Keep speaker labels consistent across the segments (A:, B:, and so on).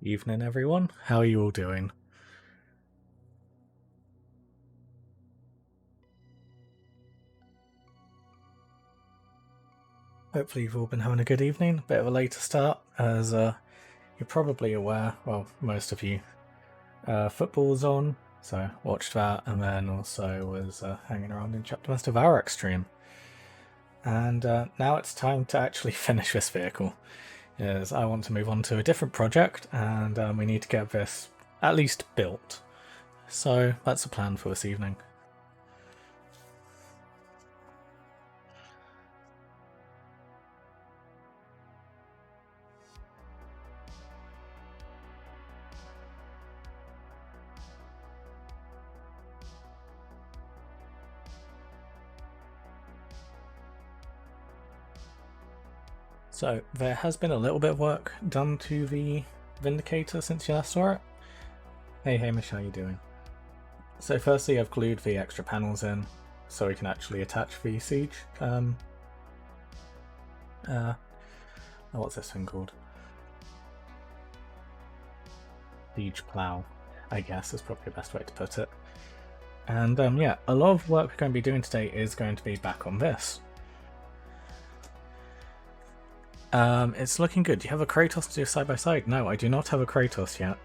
A: Evening, everyone. How are you all doing? Hopefully you've all been having a good evening. Bit of a later start, as you're probably aware, well, most of you, football's on, so watched that, and then also was hanging around in Chapter Master Varrock stream. And now it's time to actually finish this vehicle, as I want to move on to a different project, and we need to get this at least built. So that's the plan for this evening. So there has been a little bit of work done to the Vindicator since you last saw it. Hey Hamish, how you doing? So firstly I've glued the extra panels in so we can actually attach the siege. What's this thing called? Siege plow, I guess is probably the best way to put it. And yeah, a lot of work we're going to be doing today is going to be back on this. It's looking good. Do you have a Kratos to do side by side? No, I do not have a Kratos yet.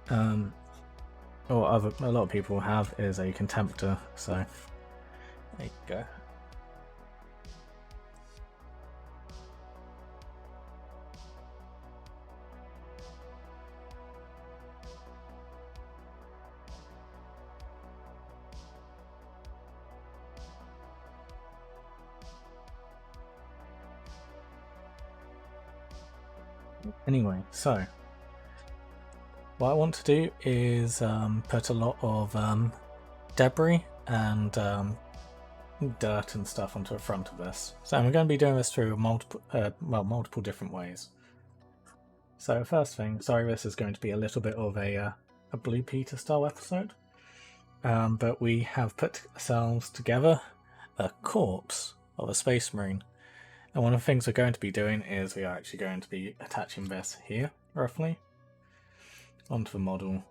A: Or a lot of people have is a Contemptor, so there you go. Anyway, so what I want to do is put a lot of debris and dirt and stuff onto the front of this. So I'm going to be doing this through multiple different ways. So first thing, sorry this is going to be a little bit of a Blue Peter style episode, but we have put ourselves together a corpse of a Space Marine. And one of the things we're going to be doing is we are actually going to be attaching this here, roughly, onto the model.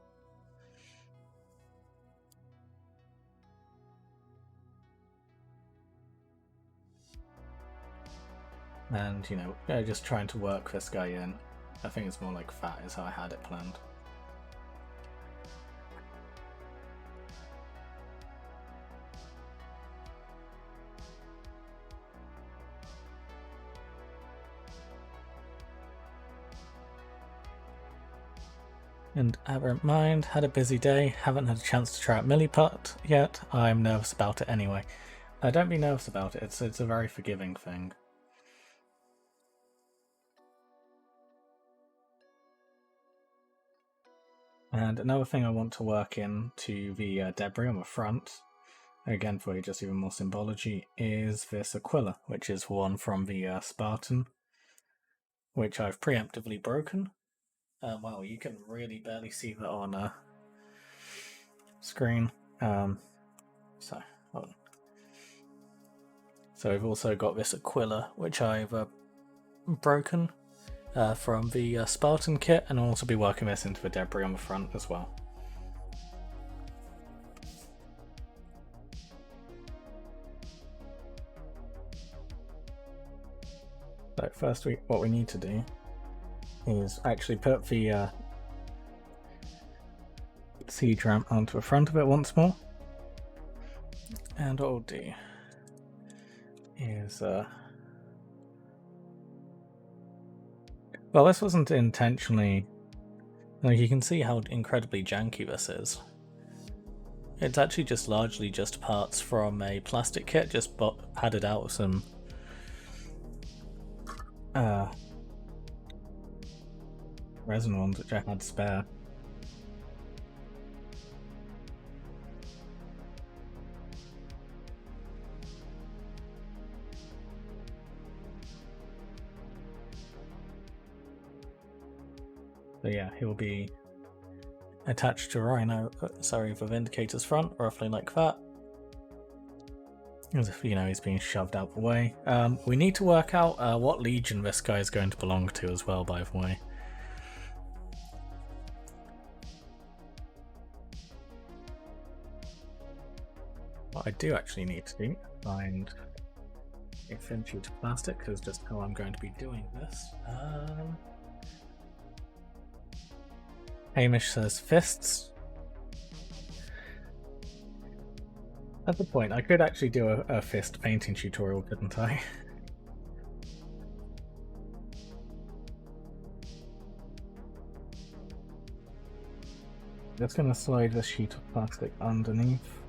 A: And, you know, just trying to work this guy in. I think it's more like that is how I had it planned. And aberrant mind, had a busy day, haven't had a chance to try out Milliput yet. I'm nervous about it anyway. Don't be nervous about it, it's a very forgiving thing. And another thing I want to work into the debris on the front, again for just even more symbology, is this Aquila, which is one from the Spartan, which I've preemptively broken. Wow, you can really barely see that on screen. So, hold on. So we've also got this Aquila, which I've broken from the Spartan kit, and I'll also be working this into the debris on the front as well. So first, what we need to do is actually put the siege ramp onto the front of it once more. And what we'll do is well, this wasn't intentionally, like, you can see how incredibly janky this is. It's actually just largely just parts from a plastic kit, just padded out with some resin ones which I had spare. So yeah, he will be attached to the Vindicator's front, roughly like that. As if, he's being shoved out the way. We need to work out what legion this guy is going to belong to as well, by the way. What I do actually need to do, find a thin sheet of plastic, because just how I'm going to be doing this. Hamish says fists. At the point, I could actually do a fist painting tutorial, couldn't I? Just going to slide this sheet of plastic underneath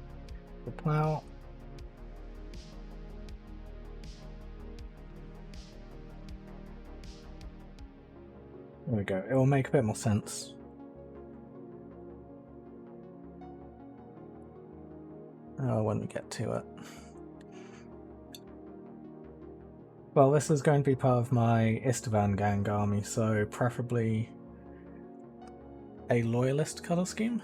A: the plough. There we go, it will make a bit more sense. When we get to it. Well, this is going to be part of my Istvan gang army, so preferably a loyalist colour scheme.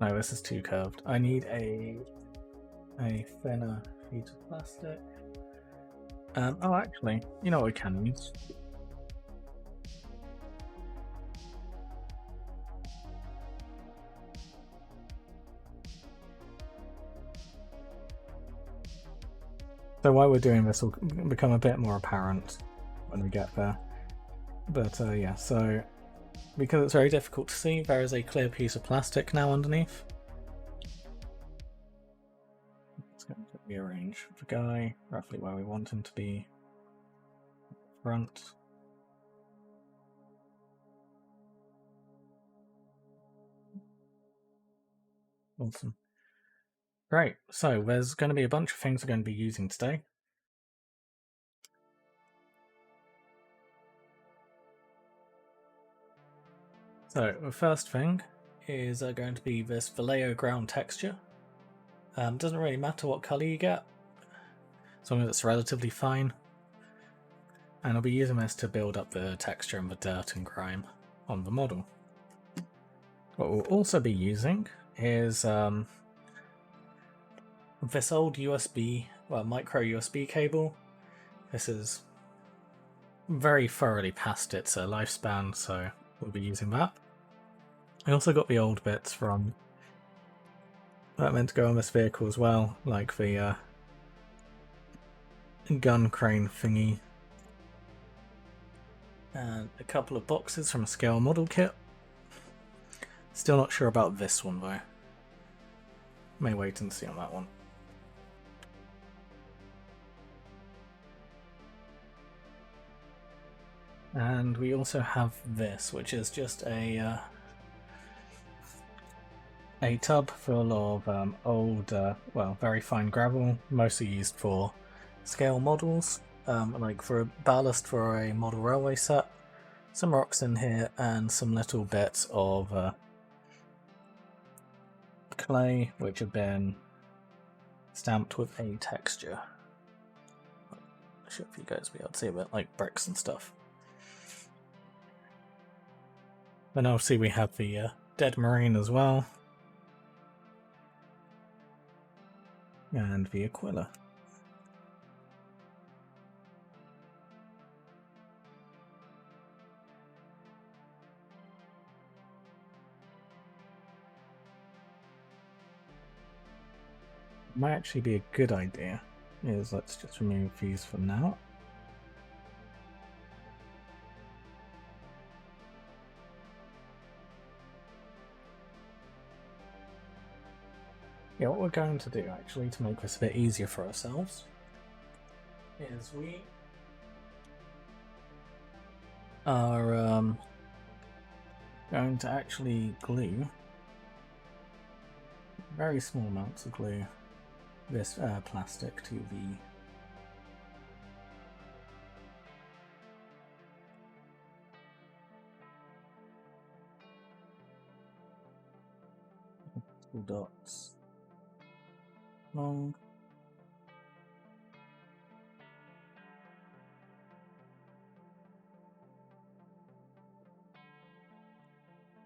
A: No, this is too curved. I need a thinner sheet of plastic. Oh, actually, you know what we can use? So why we're doing this will become a bit more apparent when we get there. But yeah, so because it's very difficult to see, there is a clear piece of plastic now underneath. It's going to rearrange the guy roughly where we want him to be. Front. Awesome. Great, so there's going to be a bunch of things we're going to be using today. So the first thing is going to be this Vallejo ground texture. Doesn't really matter what colour you get, as long as it's relatively fine. And I'll be using this to build up the texture and the dirt and grime on the model. What we'll also be using is this old micro USB cable. This is very thoroughly past its lifespan, so we'll be using that. I also got the old bits from that meant to go on this vehicle as well, like the gun crane thingy. And a couple of boxes from a scale model kit. Still not sure about this one though. May wait and see on that one. And we also have this, which is just a tub full of old, very fine gravel, mostly used for scale models, like for a ballast for a model railway set. Some rocks in here and some little bits of clay, which have been stamped with a texture. I'm not sure if you guys will be able to see a bit like bricks and stuff. Then obviously we have the dead marine as well. And the Aquila. Might actually be a good idea is let's just remove these for now. Yeah, what we're going to do actually to make this a bit easier for ourselves is we are going to actually glue very small amounts of glue this plastic to the dots long.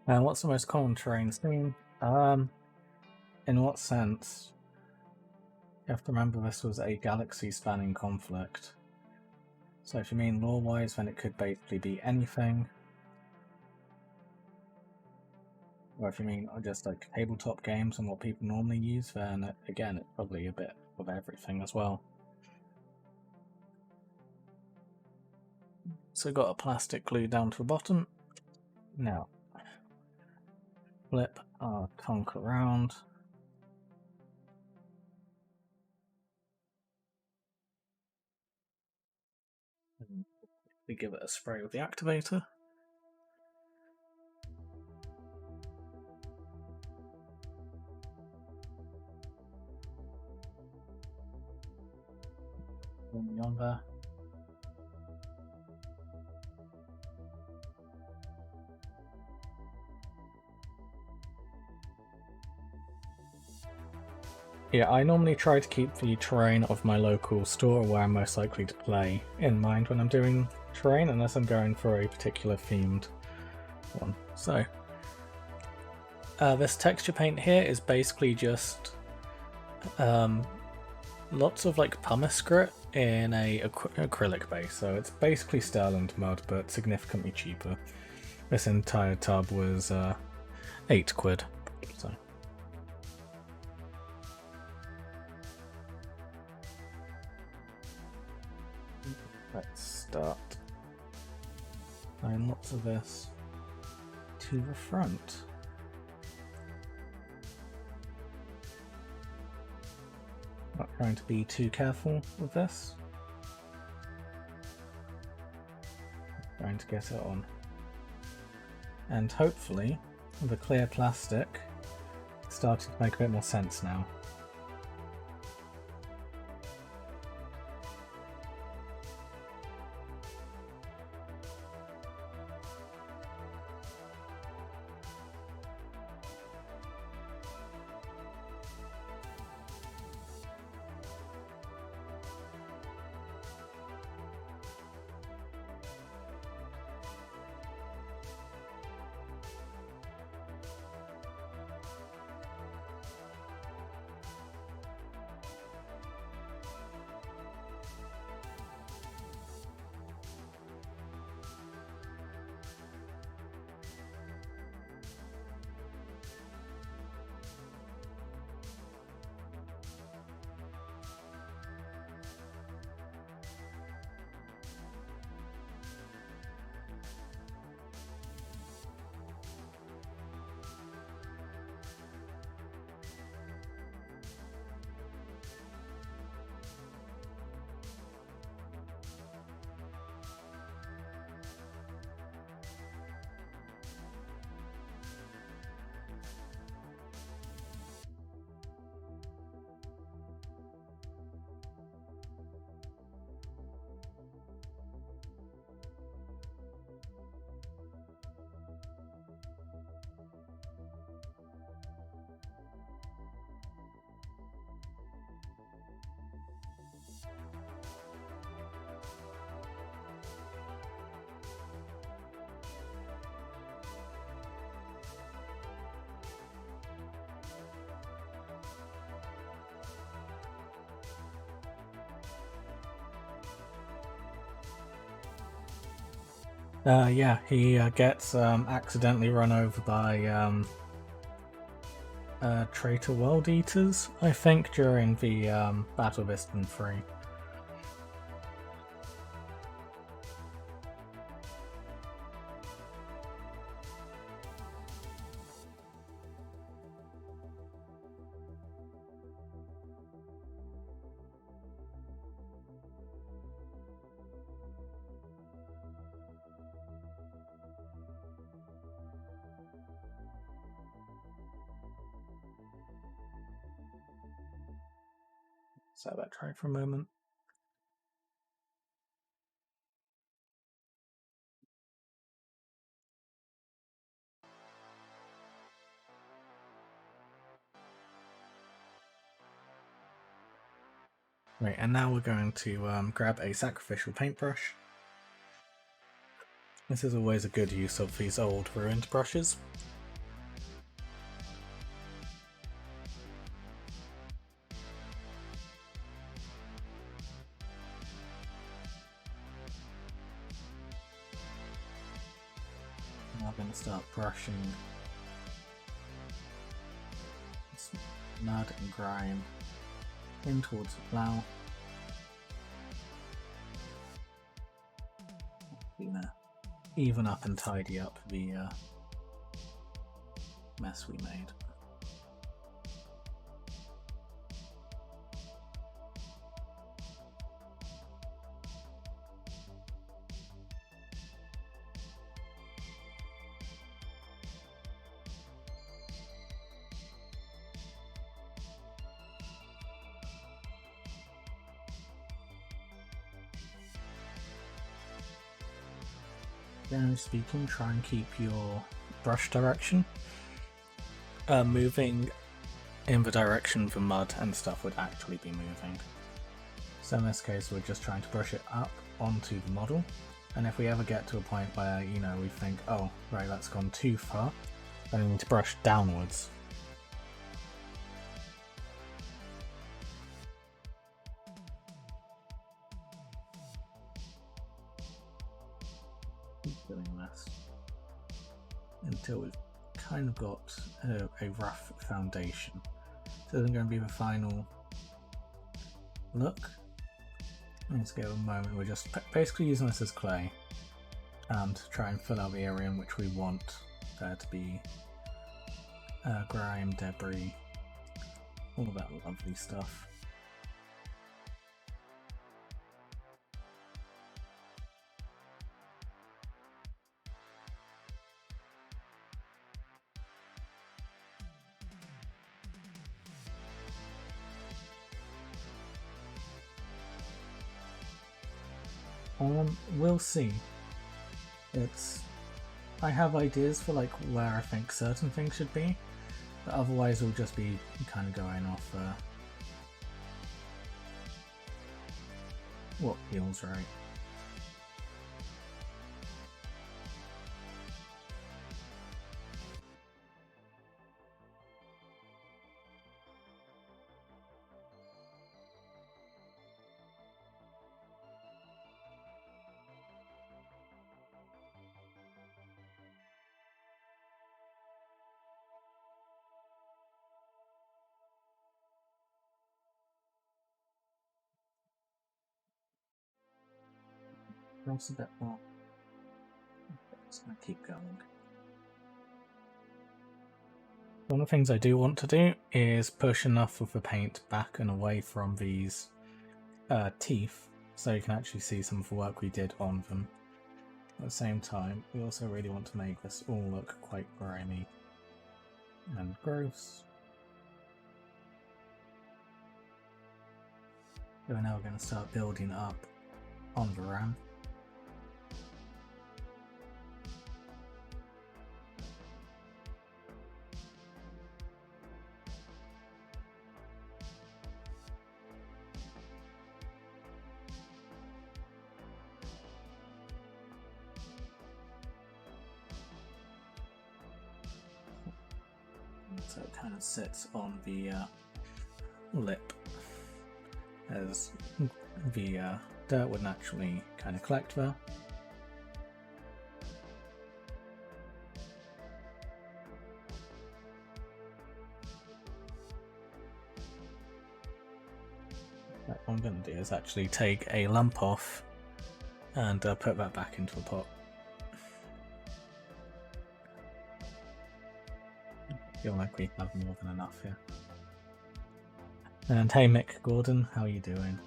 A: And what's the most common terrain seen? In what sense? You have to remember this was a galaxy-spanning conflict. So if you mean lore-wise, then it could basically be anything. Or if you mean just like tabletop games and what people normally use, then again, it's probably a bit of everything as well. So got a plastic glue down to the bottom. Now, flip our conch around. And we give it a spray with the activator. On there. Yeah, I normally try to keep the terrain of my local store where I'm most likely to play in mind when I'm doing terrain, unless I'm going for a particular themed one. So, this texture paint here is basically just lots of like pumice grit in a acrylic base, so it's basically Sterling mud but significantly cheaper. This entire tub was 8 quid. So let's start adding lots of this to the front. Not trying to be too careful with this. Trying to get it on. And hopefully the clear plastic is starting to make a bit more sense now. Yeah, he gets accidentally run over by traitor world eaters, I think, during the Battle of Istan 3. So that try for a moment. Right, and now we're going to grab a sacrificial paintbrush. This is always a good use of these old ruined brushes. Now I'm going to start brushing this mud and grime in towards the plough. Even up and tidy up the mess we made. Generally speaking, try and keep your brush direction moving in the direction the mud and stuff would actually be moving. So in this case we're just trying to brush it up onto the model, and if we ever get to a point where, you know, we think, oh right, that's gone too far, then we need to brush downwards. Keep doing this until we've kind of got a rough foundation. So this is going to be the final look. Let's give it a moment. We're just basically using this as clay to try and fill out the area in which we want there to be grime, debris, all that lovely stuff. We'll see. I have ideas for like where I think certain things should be, but otherwise we'll just be kind of going off what feels right. That's a bit more. Just gonna keep going. One of the things I do want to do is push enough of the paint back and away from these teeth so you can actually see some of the work we did on them. At the same time, we also really want to make this all look quite grimy and gross. So now we're going to start building up on the ram. So it kind of sits on the lip, as the dirt would naturally kind of collect there. What I'm going to do is actually take a lump off and put that back into a pot. I feel like we have more than enough here. And hey Mick Gordon, how are you doing?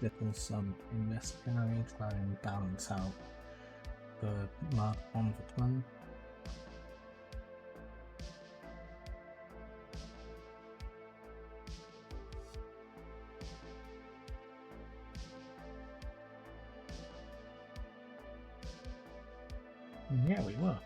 A: little sum in this area, try and balance out the mark on the plan. And yeah, we were.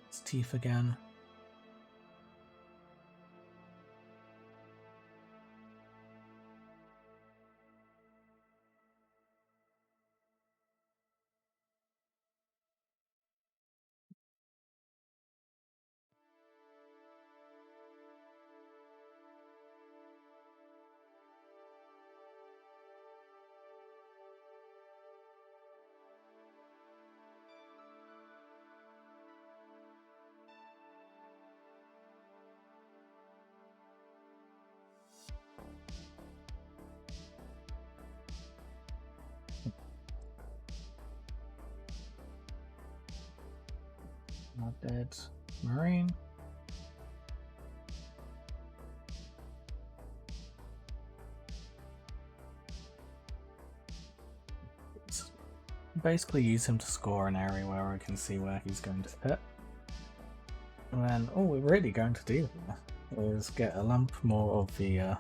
A: It's teeth again. Not dead. Marine. Basically use him to score an area where I can see where he's going to hit. And then all we're really going to do here is get a lump more of the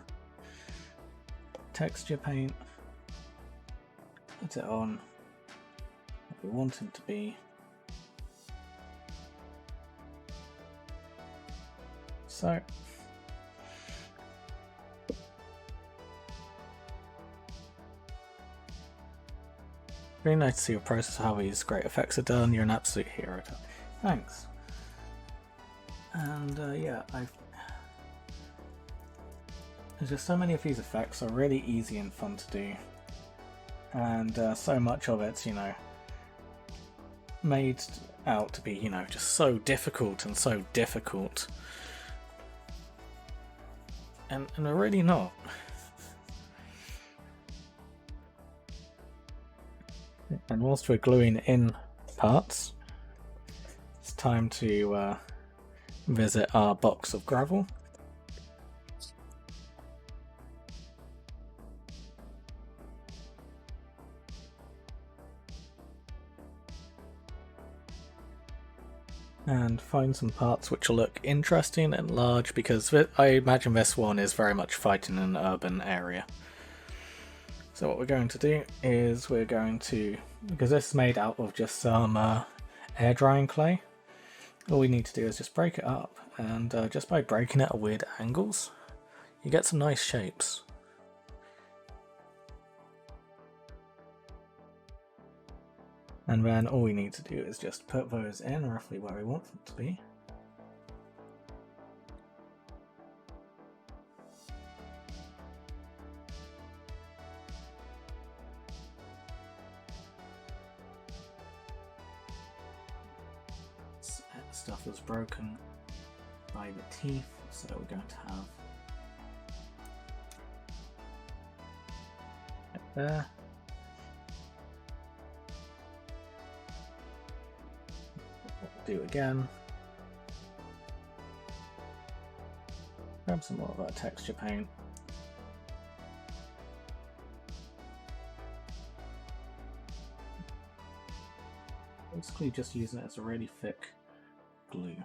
A: texture paint, put it on what we want him to be. So really nice to see your process, how these great effects are done. You're an absolute hero. Thanks. And yeah, there's just so many of these effects are really easy and fun to do, and so much of it's, you know, made out to be, you know, just so difficult and so difficult, and they're really not. And whilst we're gluing in parts, it's time to visit our box of gravel. And find some parts which will look interesting and large, because I imagine this one is very much fighting in an urban area. So what we're going to do is we're going to, because this is made out of just some air drying clay, all we need to do is just break it up, and just by breaking it at weird angles, you get some nice shapes. And then all we need to do is just put those in roughly where we want them to be. Stuff was broken by the teeth, so we're going to have it there. Do again. Grab some more of our texture paint. Basically just using it as a really thick glue.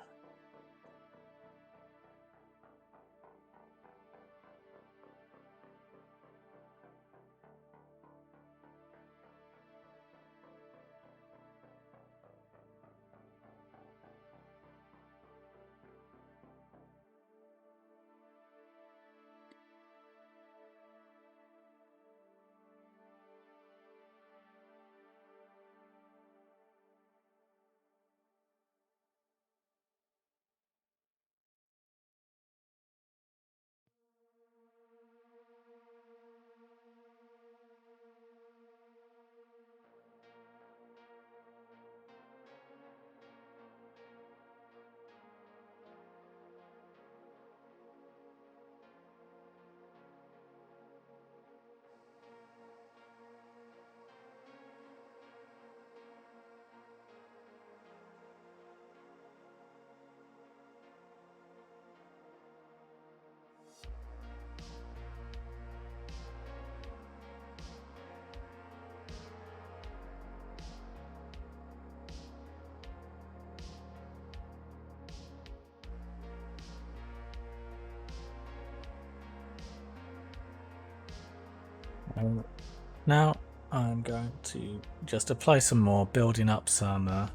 A: Now I'm going to just apply some more, building up some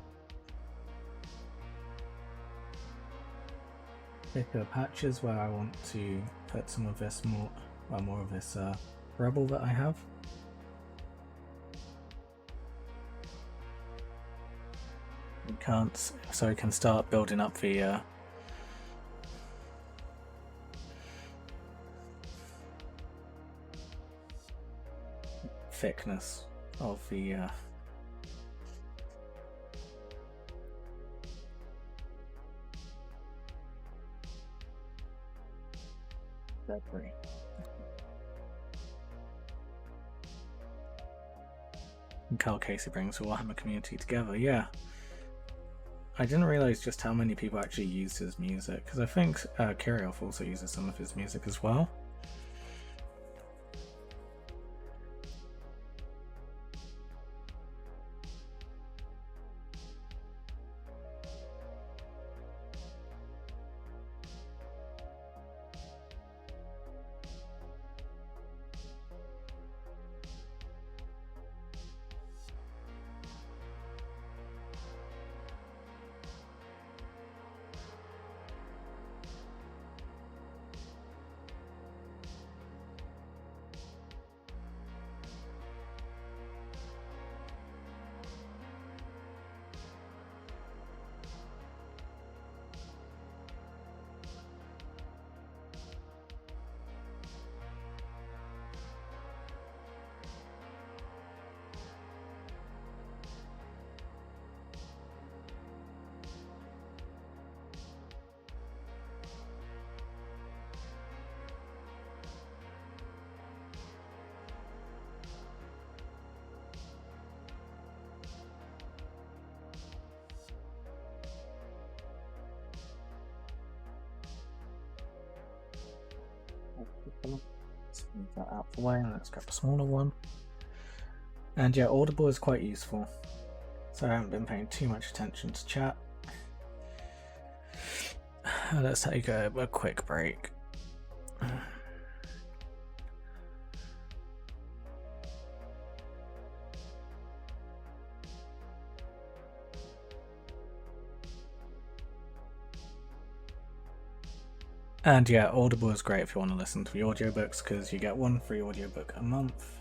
A: thicker patches where I want to put some of this more of this rubble that I have. So we can start building up the thickness of the debris. And Carl Casey brings the Warhammer community together. Yeah, I didn't realize just how many people actually use his music, because I think Kirioth also uses some of his music as well. Let's move that out of the way and let's grab a smaller one. And yeah, Audible is quite useful. So I haven't been paying too much attention to chat. Let's take a quick break. And yeah, Audible is great if you want to listen to the audiobooks, because you get one free audiobook a month.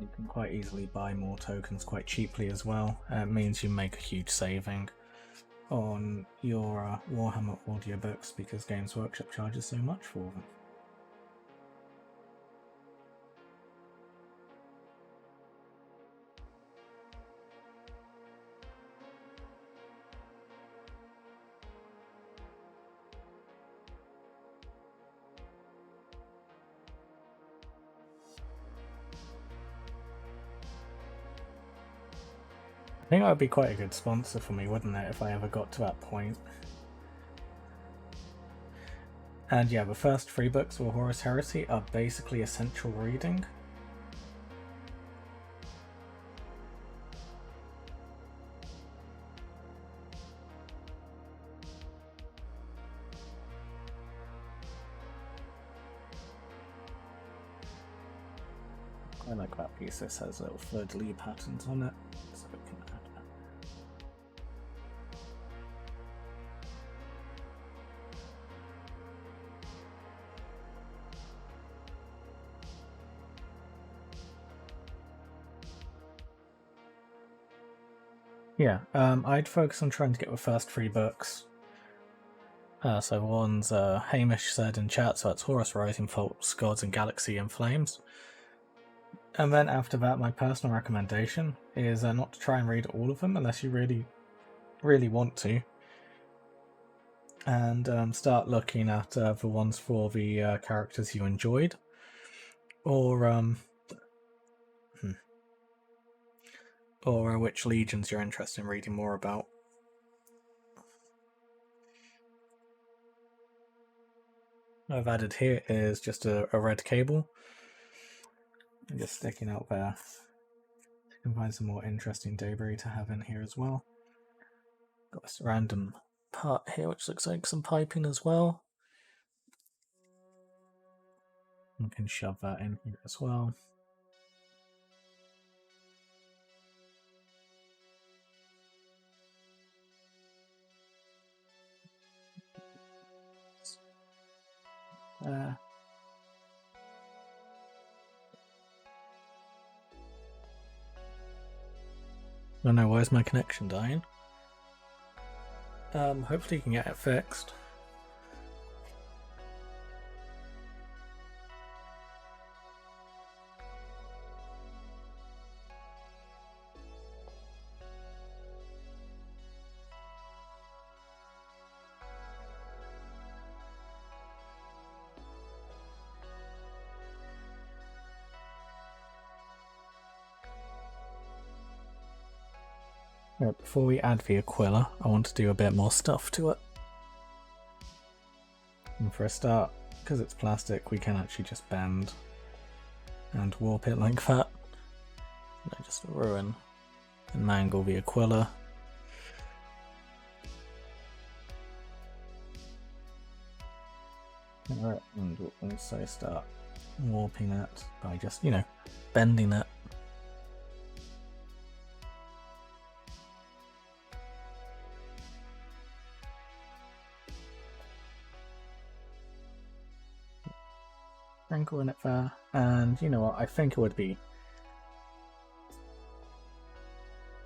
A: You can quite easily buy more tokens quite cheaply as well. It means you make a huge saving on your Warhammer audiobooks, because Games Workshop charges so much for them. I think that would be quite a good sponsor for me, wouldn't it, if I ever got to that point. And yeah, the first 3 books for Horus Heresy are basically essential reading. I like that piece. This has little fleur-de-lis patterns on it, so we can add that. Yeah, I'd focus on trying to get the first 3 books. So one's Hamish said in chat, so that's Horus Rising, False Gods and Galaxy in Flames. And then after that, my personal recommendation is not to try and read all of them unless you really, really want to. And start looking at the ones for the characters you enjoyed. Or which legions you're interested in reading more about. What I've added here is just a red cable. I'm just sticking out there. You can find some more interesting debris to have in here as well. Got this random part here which looks like some piping as well. We can shove that in here as well. I don't know, why is my connection dying? Hopefully you can get it fixed. Right, before we add the Aquila, I want to do a bit more stuff to it. And for a start, because it's plastic, we can actually just bend and warp it like that. I just ruin and mangle the Aquila. Alright, and we'll also start warping it by just, you know, bending it. Sprinkle in it there, and you know what, I think it would be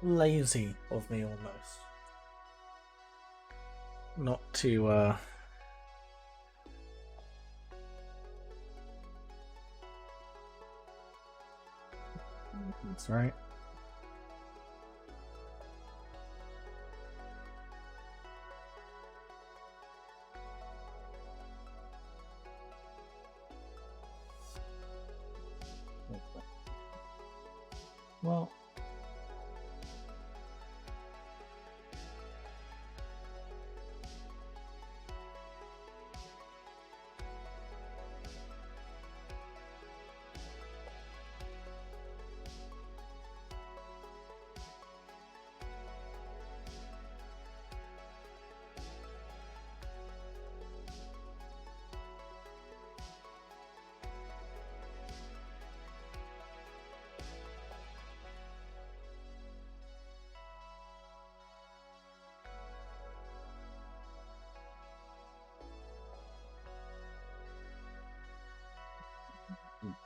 A: lazy of me almost not to that's right. Well,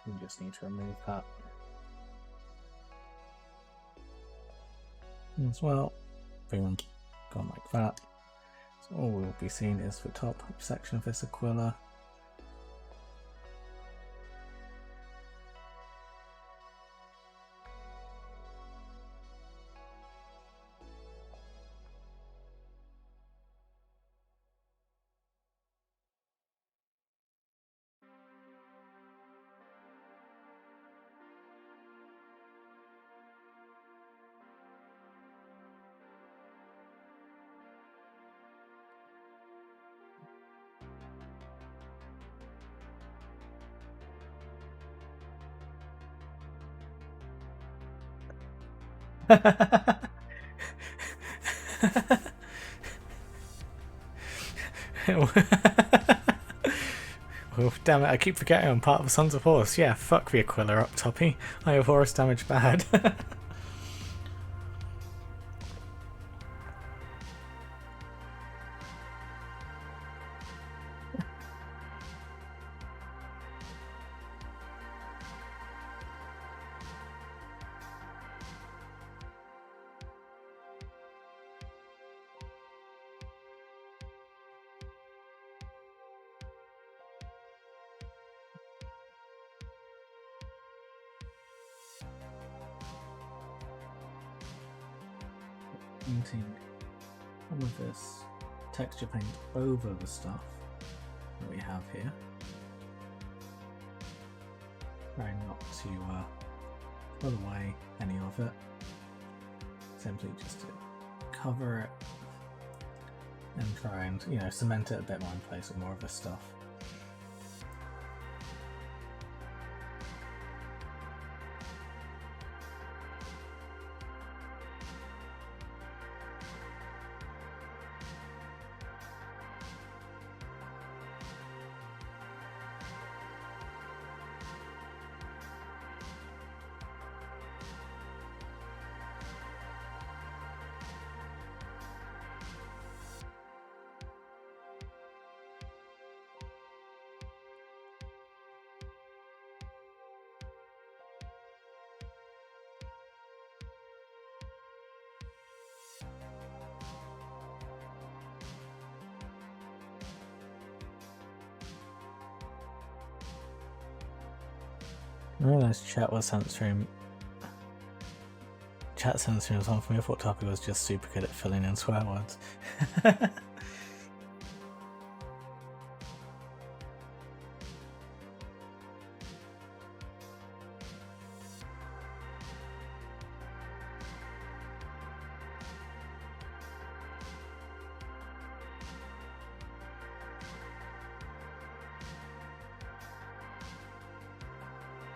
A: we just need to remove that as well. Boom, gone like that. So all we'll be seeing is the top section of this Aquila. Oh, damn it, I keep forgetting I'm part of the Sons of Horus. Yeah, fuck the Aquila up, Tuppy. I have Horus damage bad. Painting some of this texture paint over the stuff that we have here. Trying not to pull away any of it. Simply just to cover it and try and, you know, cement it a bit more in place with more of this stuff. realised chat was censoring. Chat censoring was on for me. I thought Tuppy was just super good at filling in swear words.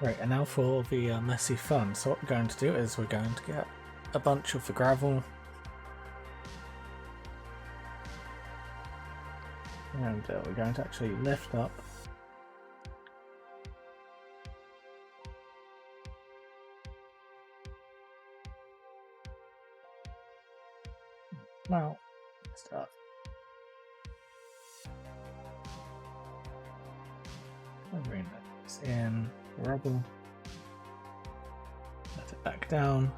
A: Right, and now for the messy fun. So what we're going to do is we're going to get a bunch of the gravel. And we're going to actually lift up now start. Bring this in the rubble. Let it back down.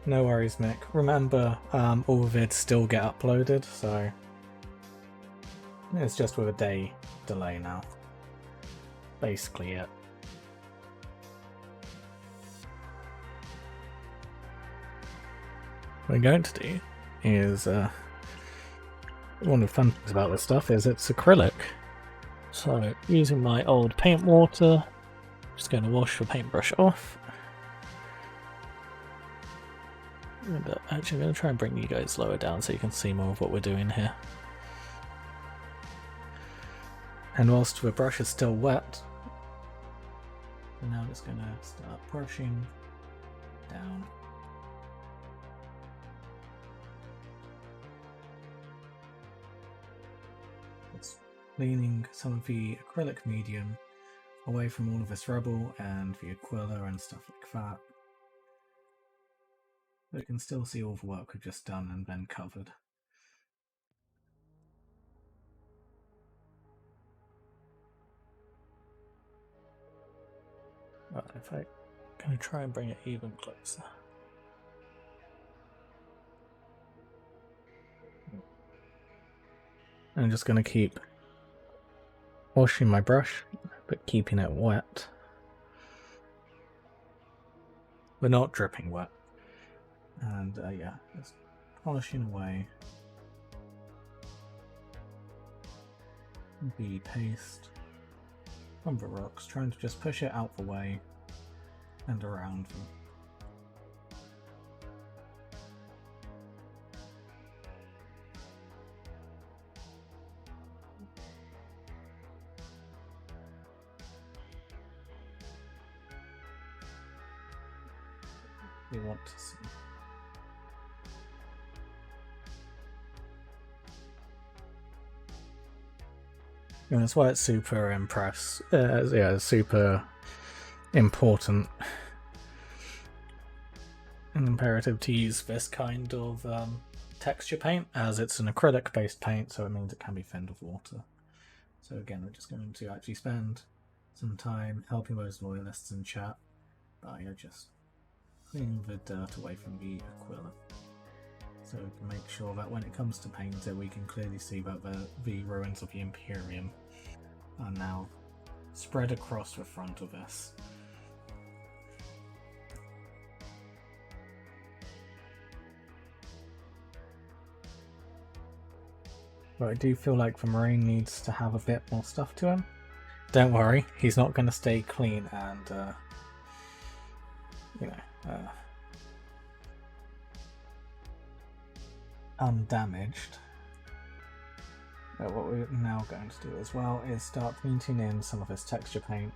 A: No worries, Mick. Remember, all vids still get uploaded, so it's just with a day delay now. Basically it. What we're going to do is one of the fun things about this stuff is it's acrylic. So using my old paint water, just going to wash the paintbrush off. And actually I'm going to try and bring you guys lower down so you can see more of what we're doing here. And whilst the brush is still wet, we're now just going to start brushing down. It's cleaning some of the acrylic medium away from all of this rubble and the aquila and stuff like that. But you can still see all the work we've just done and then covered. Right, if I'm going to try and bring it even closer. I'm just going to keep washing my brush, but keeping it wet. But not dripping wet. And yeah, just polishing away the paste from the rocks, trying to just push it out the way and around them. We want to see. And that's why it's super super important and imperative to use this kind of texture paint, as it's an acrylic based paint, so it means it can be thinned with water. So again, we're just going to actually spend some time helping those loyalists in chat by just cleaning the dirt away from the aquila. So we can make sure that when it comes to painting, we can clearly see that the ruins of the Imperium are now spread across the front of this. But I do feel like the Marine needs to have a bit more stuff to him. Don't worry, he's not going to stay clean and, undamaged. But what we're now going to do as well is start painting in some of his texture paint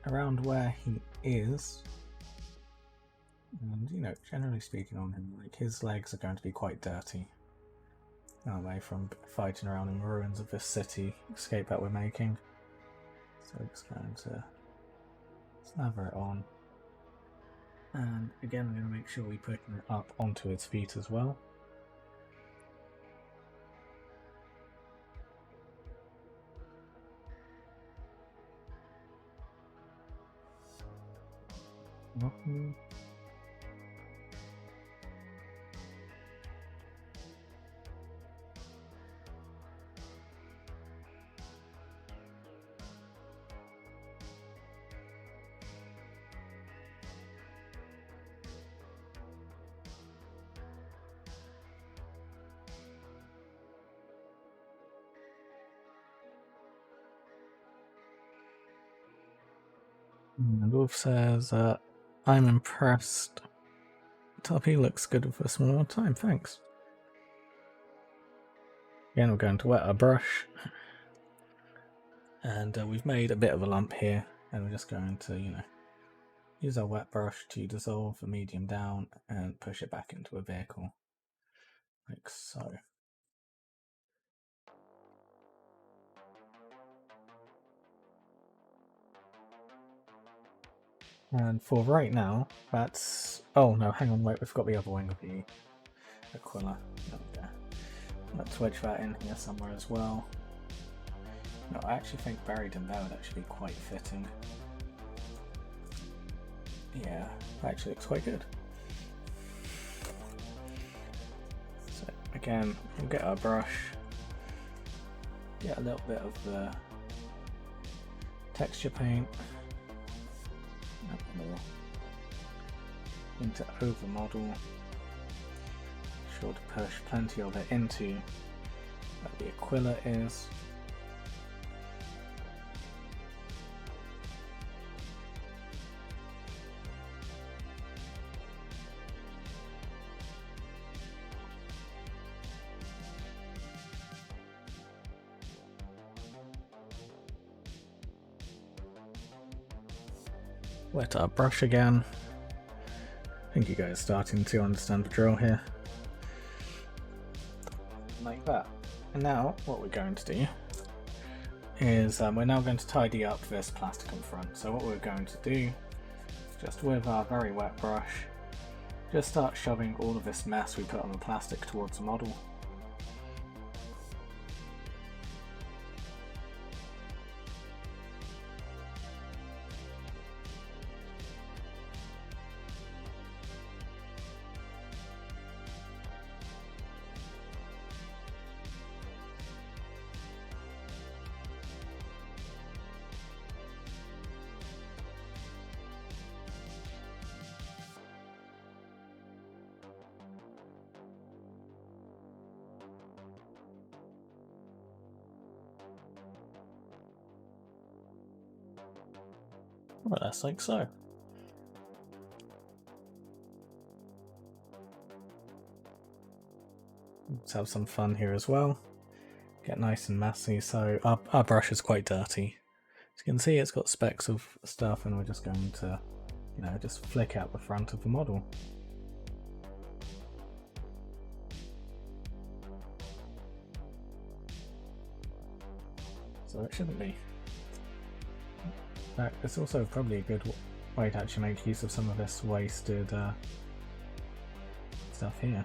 A: around where he is. And, generally speaking on him, like his legs are going to be quite dirty. Away from fighting around in the ruins of this city escape that we're making. So we're just going to slather it on. And again, we're going to make sure we put it up onto its feet as well. And Wolf says, I'm impressed. Tuppy looks good for a small amount of time, thanks. Again, we're going to wet our brush. And we've made a bit of a lump here, and we're just going to, use our wet brush to dissolve the medium down and push it back into a vehicle, like so. And for right now, that's... Oh no, hang on, wait, we've got the other wing of the Aquila. There we go. Let's wedge that in here somewhere as well. No, I actually think buried in there would actually be quite fitting. Yeah, that actually looks quite good. So again, we'll get our brush, get a little bit of the texture paint, into over model. Sure to push plenty of it into where the Aquila is. Wet our brush again. I think you guys are starting to understand the drill here. Like that. And now what we're going to do is we're now going to tidy up this plastic in front. So what we're going to do, just with our very wet brush, just start shoving all of this mess we put on the plastic towards the model. Well, that's like so. Let's have some fun here as well. Get nice and messy. So our brush is quite dirty. As you can see, it's got specks of stuff, and we're just going to, just flick out the front of the model. So it shouldn't be. It's also probably a good way to actually make use of some of this wasted stuff here.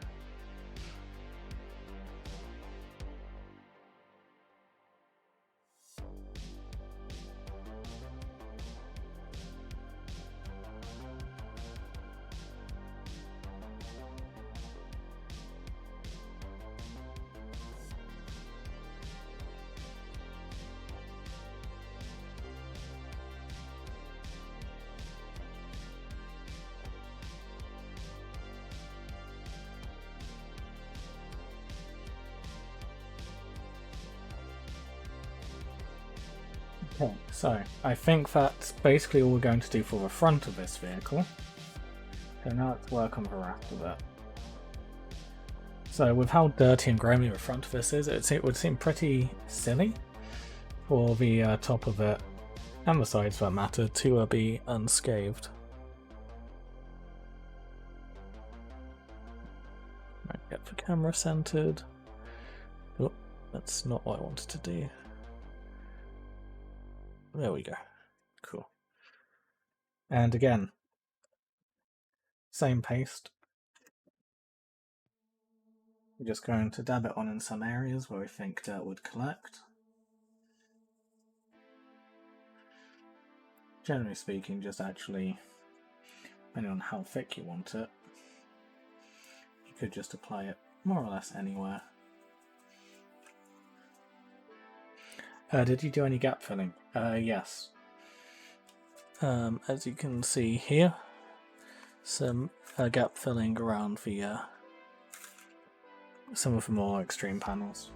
A: Okay, so I think that's basically all we're going to do for the front of this vehicle. So now let's work on the rest of it. So with how dirty and grimy the front of this is, it would seem pretty silly for the top of it, and the sides for that matter, to be unscathed. Right, get the camera centered. Oh, that's not what I wanted to do. There we go. Cool. And again, same paste. We're just going to dab it on in some areas where we think dirt would collect. Generally speaking, just actually, depending on how thick you want it, you could just apply it more or less anywhere. Did you do any gap filling? Yes. As you can see here, some gap filling around the some of the more extreme panels.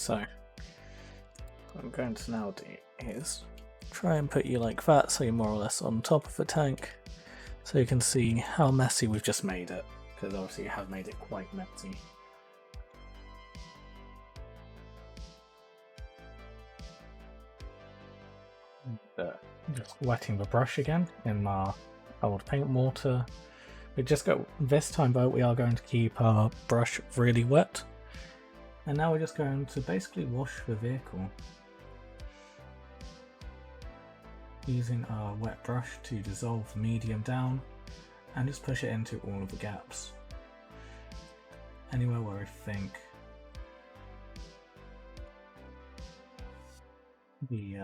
A: So what I'm going to now do is try and put you like that, so you're more or less on top of the tank, so you can see how messy we've just made it, because obviously you have made it quite messy. Just wetting the brush again in my old paint mortar. We just got this time though, we are going to keep our brush really wet, and now we're just going to basically wash the vehicle using our wet brush to dissolve the medium down and just push it into all of the gaps, anywhere where we think the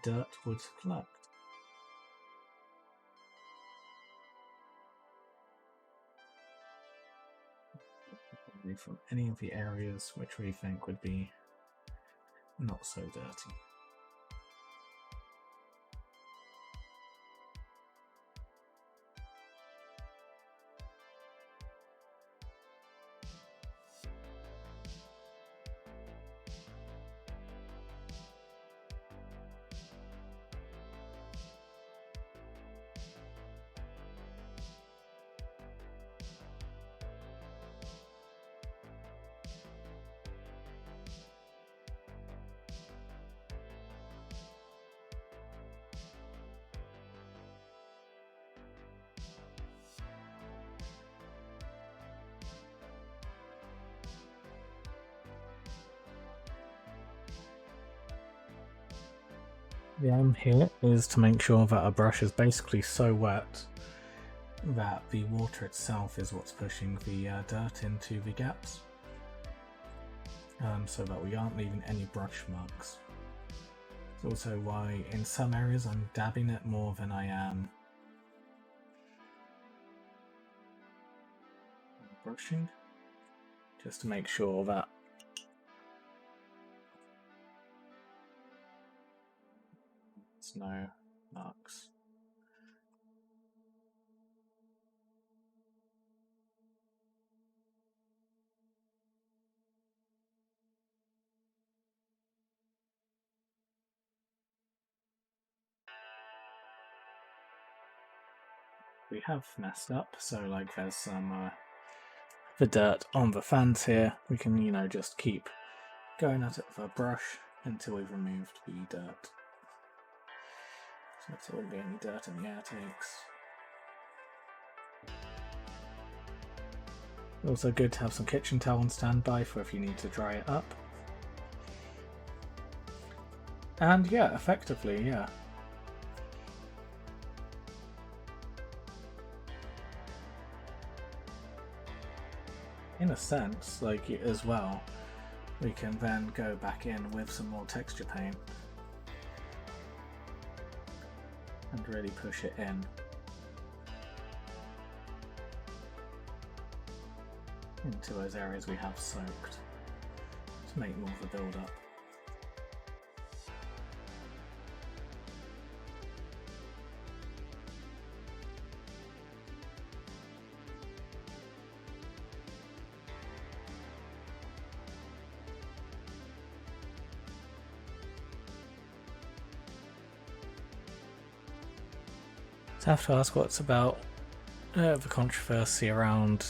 A: dirt would collect. From any of the areas which we think would be not so dirty. The aim here is to make sure that our brush is basically so wet that the water itself is what's pushing the dirt into the gaps, so that we aren't leaving any brush marks. It's also why in some areas I'm dabbing it more than I am brushing, just to make sure that there's no marks. We have messed up, so like there's some the dirt on the fans here. We can, you know, just keep going at it with a brush until we've removed the dirt. So there won't be any dirt in the outtakes. Also good to have some kitchen towel on standby for if you need to dry it up. And yeah, effectively, yeah. In a sense, like as well, we can then go back in with some more texture paint and really push it in. Into those areas we have soaked to make more of a build up. So I have to ask what's about the controversy around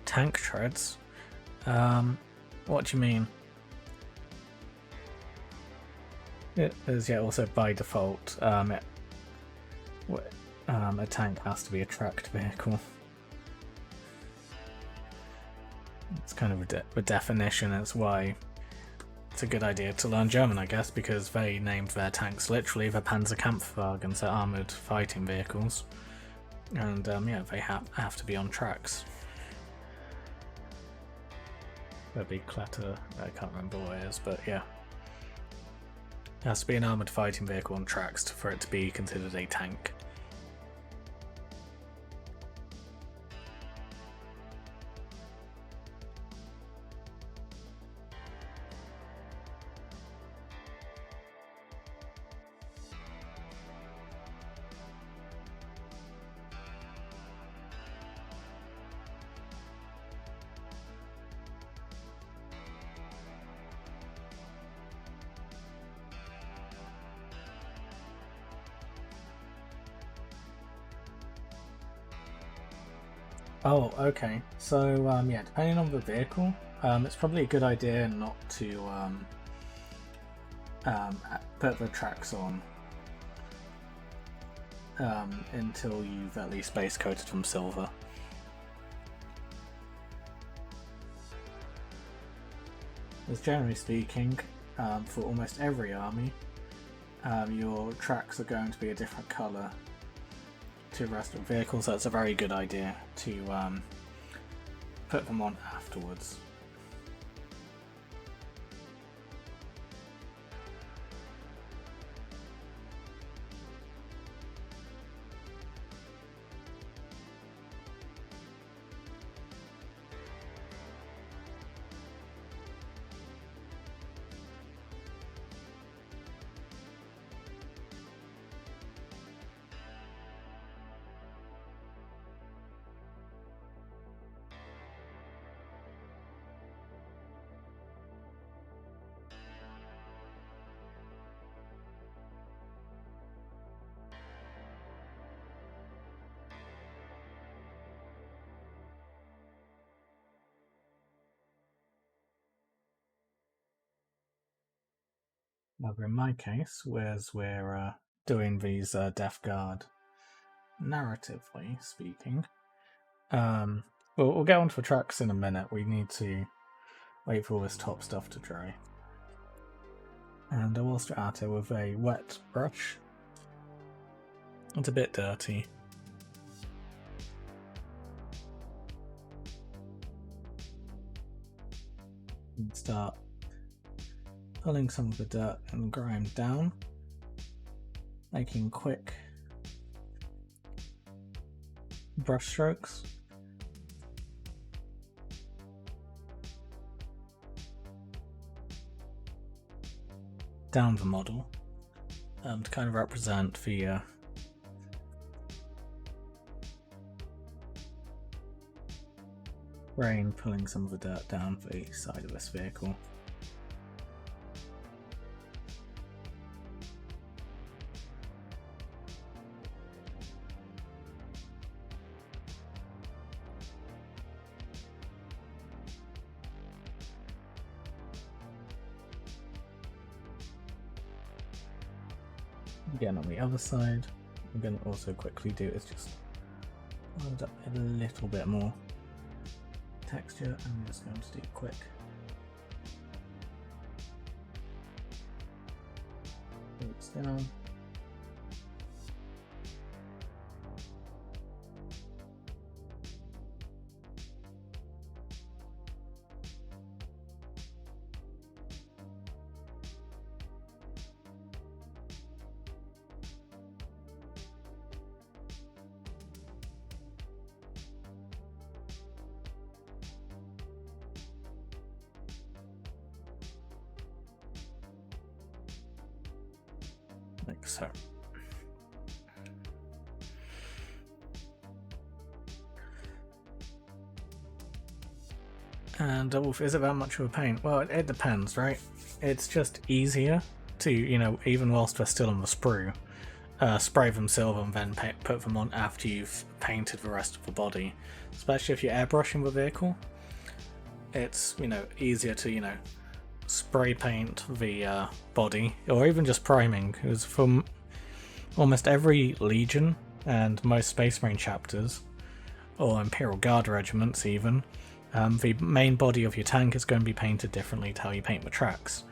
A: tank treads. What do you mean? It is, yeah, also by default a tank has to be a tracked vehicle. It's kind of a definition. That's why it's a good idea to learn German, I guess, because they named their tanks literally the Panzerkampfwagen, so armoured fighting vehicles. And yeah, they have to be on tracks. A big clatter, I can't remember what it is, but yeah. It has to be an armoured fighting vehicle on tracks for it to be considered a tank. Oh, okay. So, yeah, depending on the vehicle, it's probably a good idea not to put the tracks on until you've at least base coated them silver. As generally speaking, for almost every army, your tracks are going to be a different colour to the rest of the vehicles, so it's a very good idea to put them on afterwards. Now, in my case, whereas we're doing these Death Guard, narratively speaking, we'll get onto the tracks in a minute. We need to wait for all this top stuff to dry. And I will start at it with a wet brush. It's a bit dirty. And start pulling some of the dirt and grime down, making quick brush strokes. Down the model to kind of represent the rain pulling some of the dirt down the side of this vehicle. Again, on the other side, I'm going to also quickly do is just load up a little bit more texture. I'm just going to do quick. Roots down. Like so. And is it that much of a pain? Well, it depends, right? It's just easier to, even whilst they're still on the sprue, spray them silver and then put them on after you've painted the rest of the body. Especially if you're airbrushing the vehicle, it's, easier to, spray paint the body, or even just priming, because from almost every Legion and most Space Marine chapters, or Imperial Guard regiments even, the main body of your tank is going to be painted differently to how you paint the tracks.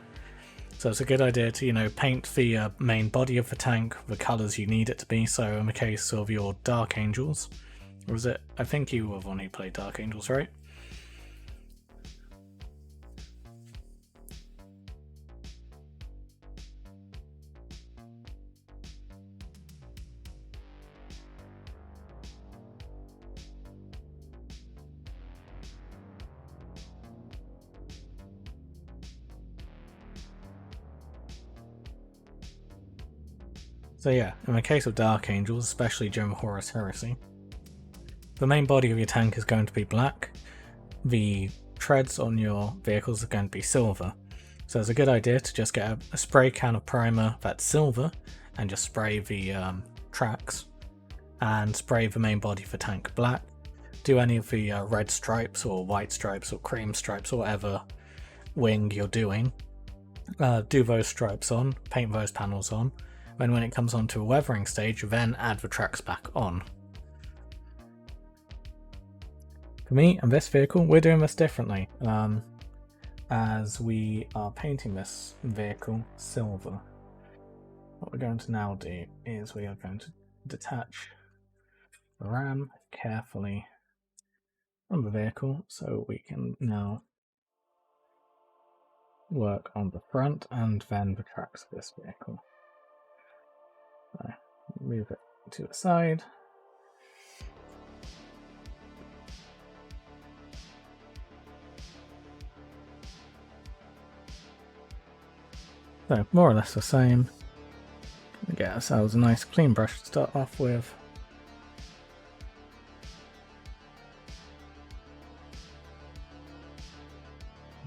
A: So it's a good idea to, paint the main body of the tank the colours you need it to be. So in the case of your Dark Angels, or was it, I think you were the one who played Dark Angels, right? So yeah, in the case of Dark Angels, especially during Horus Heresy, the main body of your tank is going to be black, the treads on your vehicles are going to be silver. So it's a good idea to just get a spray can of primer that's silver and just spray the tracks and spray the main body of the tank black. do any of the red stripes or white stripes or cream stripes or whatever wing you're doing, do those stripes on, paint those panels on, then when it comes onto a weathering stage, then add the tracks back on. For me and this vehicle, we're doing this differently, as we are painting this vehicle silver. What we're going to now do is we are going to detach the ram carefully from the vehicle so we can now work on the front and then the tracks of this vehicle. So move it to the side. So more or less the same. Get ourselves a nice clean brush to start off with.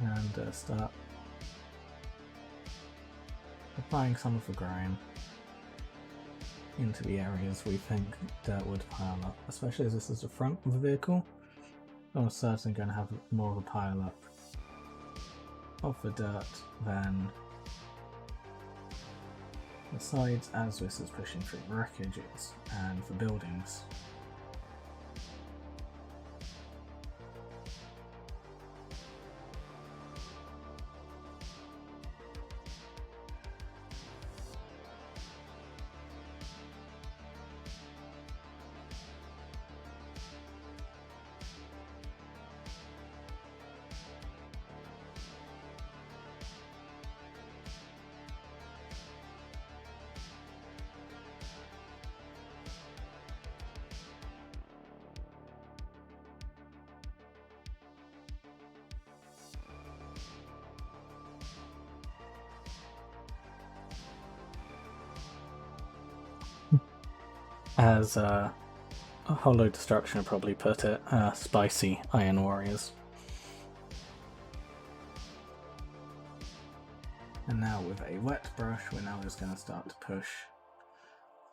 A: And start applying some of the grime into the areas we think dirt would pile up, especially as this is the front of the vehicle. I'm certainly going to have more of a pile up of the dirt than the sides, as this is pushing through wreckages and the buildings. As a Hollow Destruction would probably put it, spicy Iron Warriors. And now with a wet brush, we're now just going to start to push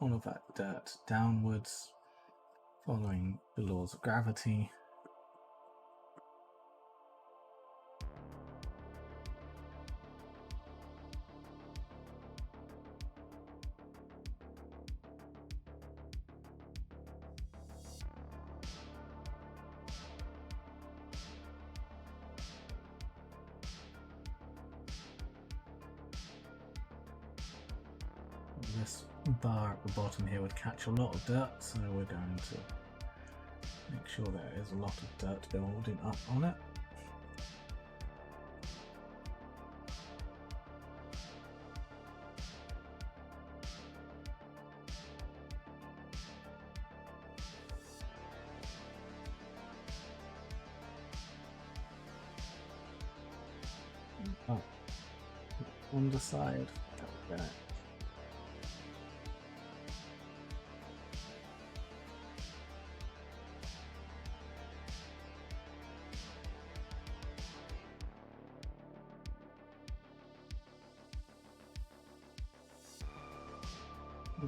A: all of that dirt downwards, following the laws of gravity. This bar at the bottom here would catch a lot of dirt, so we're going to make sure there is a lot of dirt building up on it. Oh, on the side, there we go.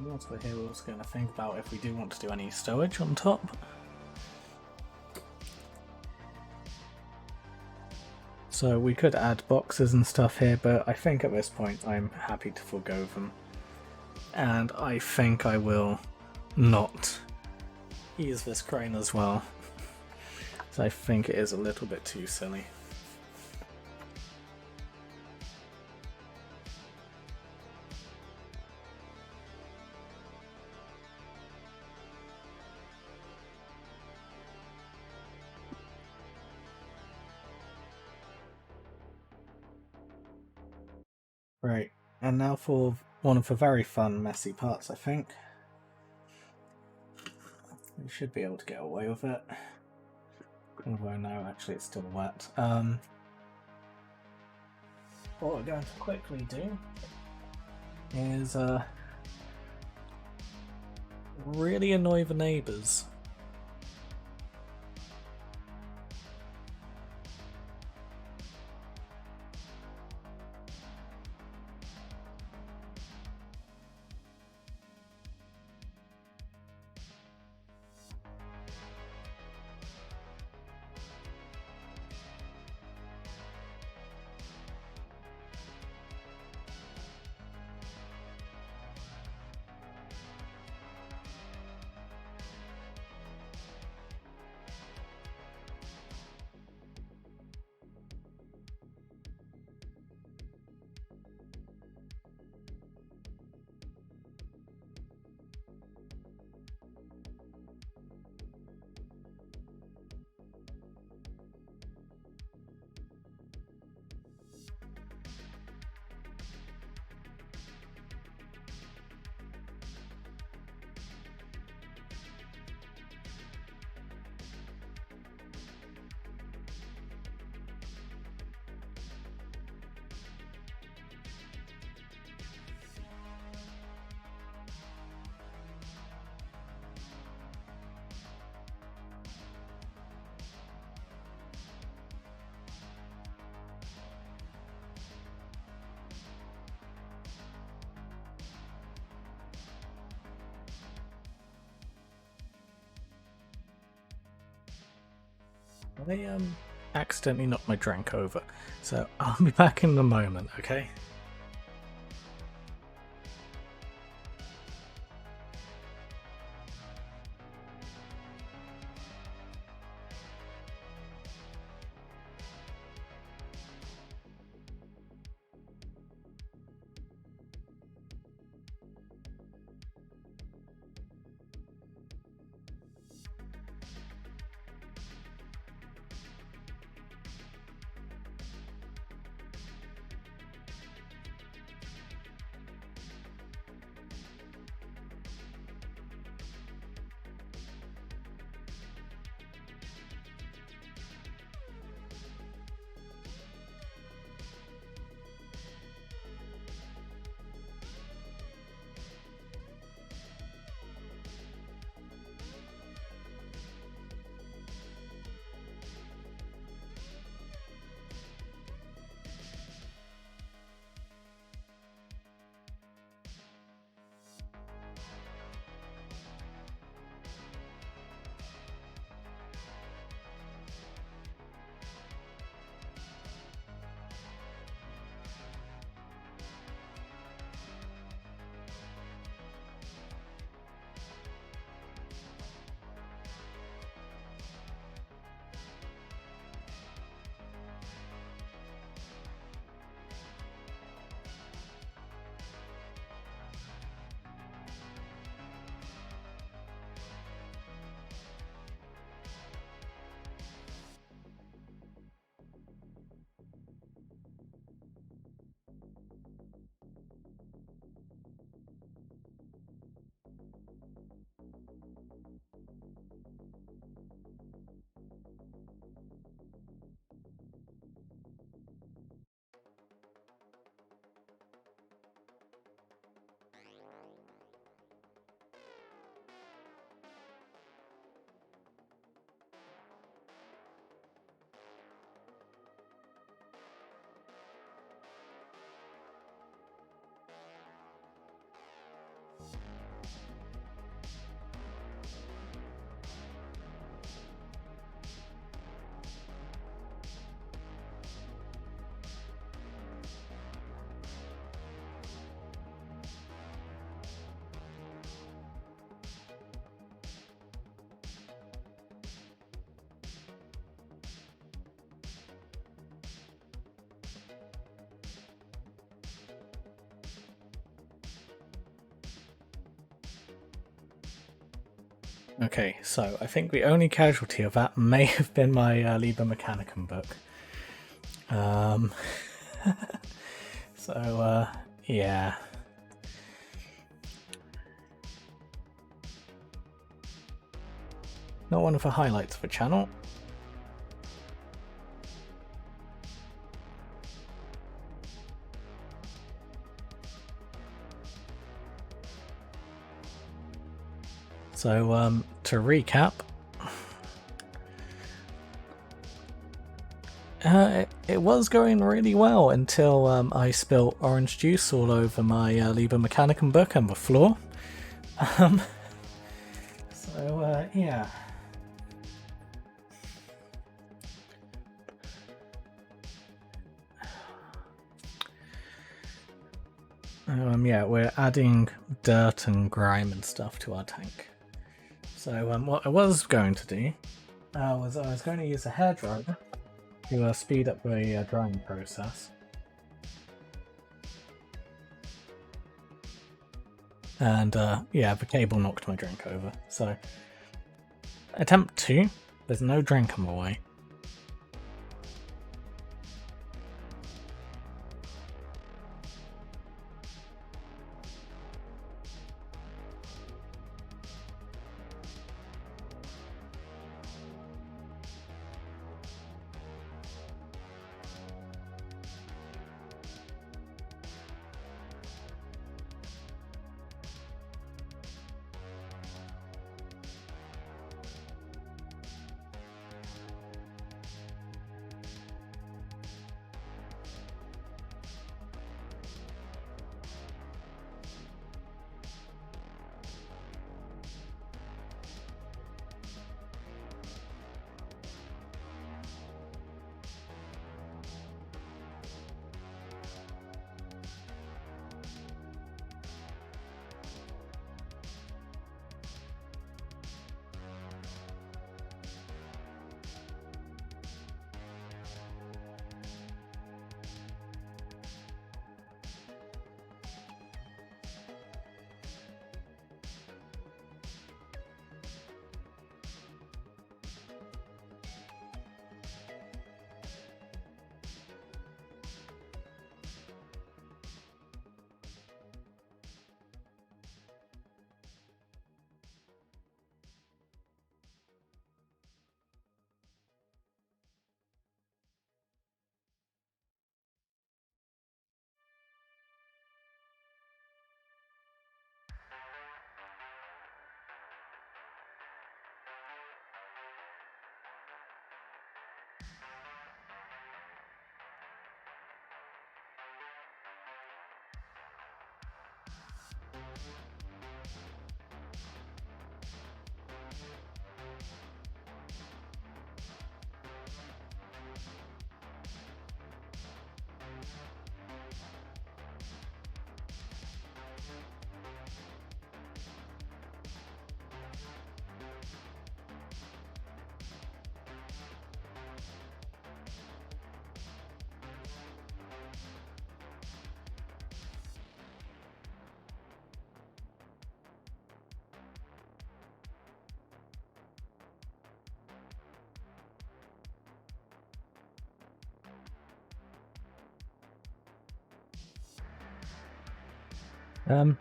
A: Once we're here, we're also going to think about if we do want to do any stowage on top. So we could add boxes and stuff here, but I think at this point I'm happy to forego them. And I think I will not use this crane as well. So I think it is a little bit too silly. Right, and now for one of the very fun, messy parts, I think. We should be able to get away with it. Although no, actually it's still wet. What we're going to quickly do is really annoy the neighbours. I accidentally knocked my drink over, so I'll be back in a moment, okay? Okay, so I think the only casualty of that may have been my Liber Mechanicum book. So, yeah. Not one of the highlights of the channel. So, to recap, it was going really well until I spilt orange juice all over my Liber Mechanicum book and the floor. Yeah. Yeah, we're adding dirt and grime and stuff to our tank. So what I was going to do was I was going to use a hairdryer to speed up the drying process. And yeah, the cable knocked my drink over. So attempt 2, there's no drink on the way.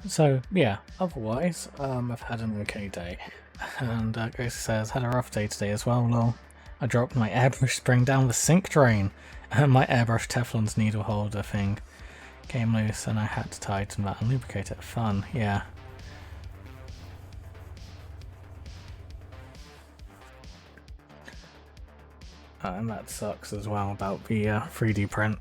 A: So yeah, otherwise, I've had an okay day. And Gracie says, had a rough day today as well, lol. I dropped my airbrush spring down the sink drain, and my airbrush Teflon's needle holder thing came loose, and I had to tighten that and lubricate it. Fun, yeah. And that sucks as well about the 3D print.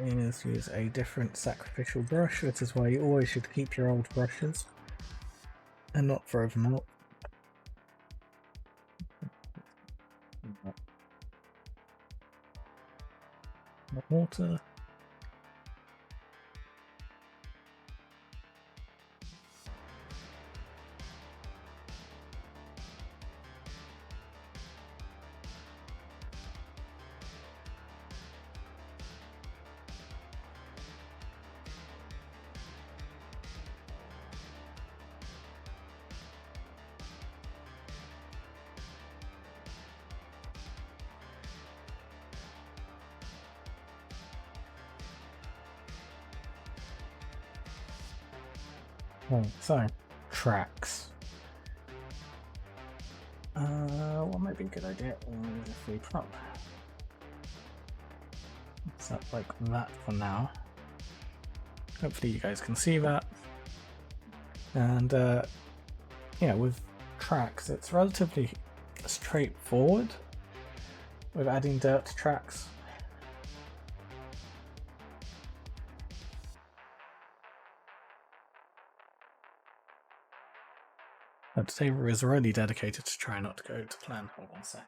A: Is use a different sacrificial brush. This is why you always should keep your old brushes and not throw them out. Water. So, tracks. What might be a good idea is if we put set like that for now. Hopefully you guys can see that. And yeah, with tracks, it's relatively straightforward with adding dirt to tracks. Today is already dedicated to try not to go to plan. Hold on a second.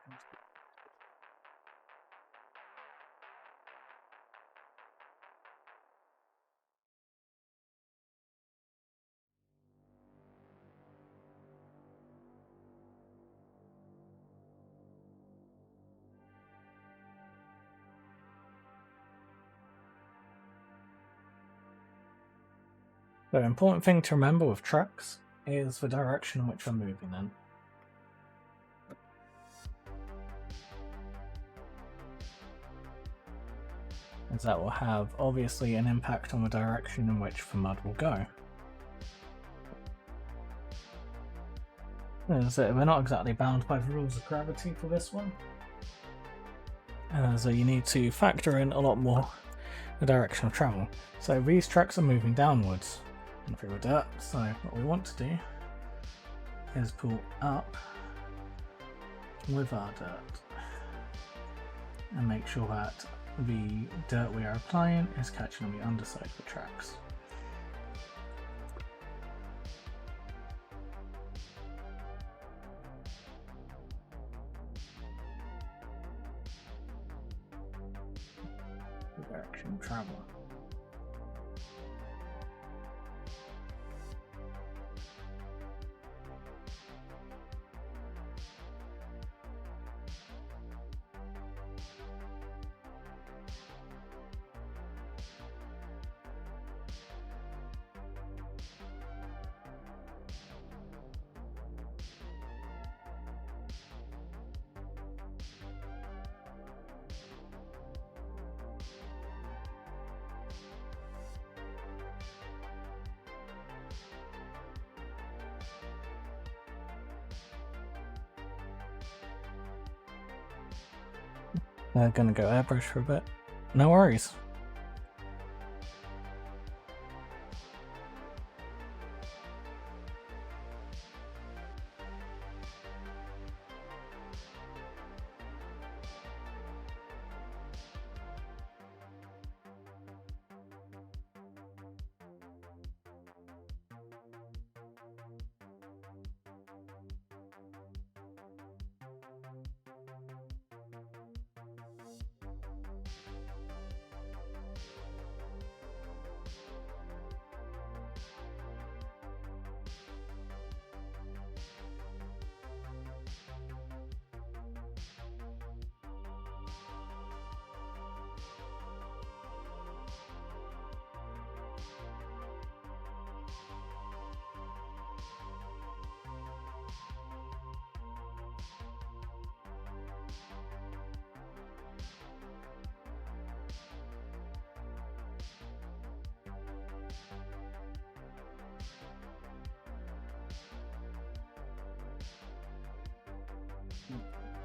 A: The important thing to remember with tracks is the direction in which we're moving in. As that will have obviously an impact on the direction in which the mud will go. So we're not exactly bound by the rules of gravity for this one. So you need to factor in a lot more the direction of travel. So these tracks are moving downwards and through the dirt, so what we want to do is pull up with our dirt and make sure that the dirt we are applying is catching on the underside of the tracks. Direction of travel. Gonna go airbrush for a bit. No worries.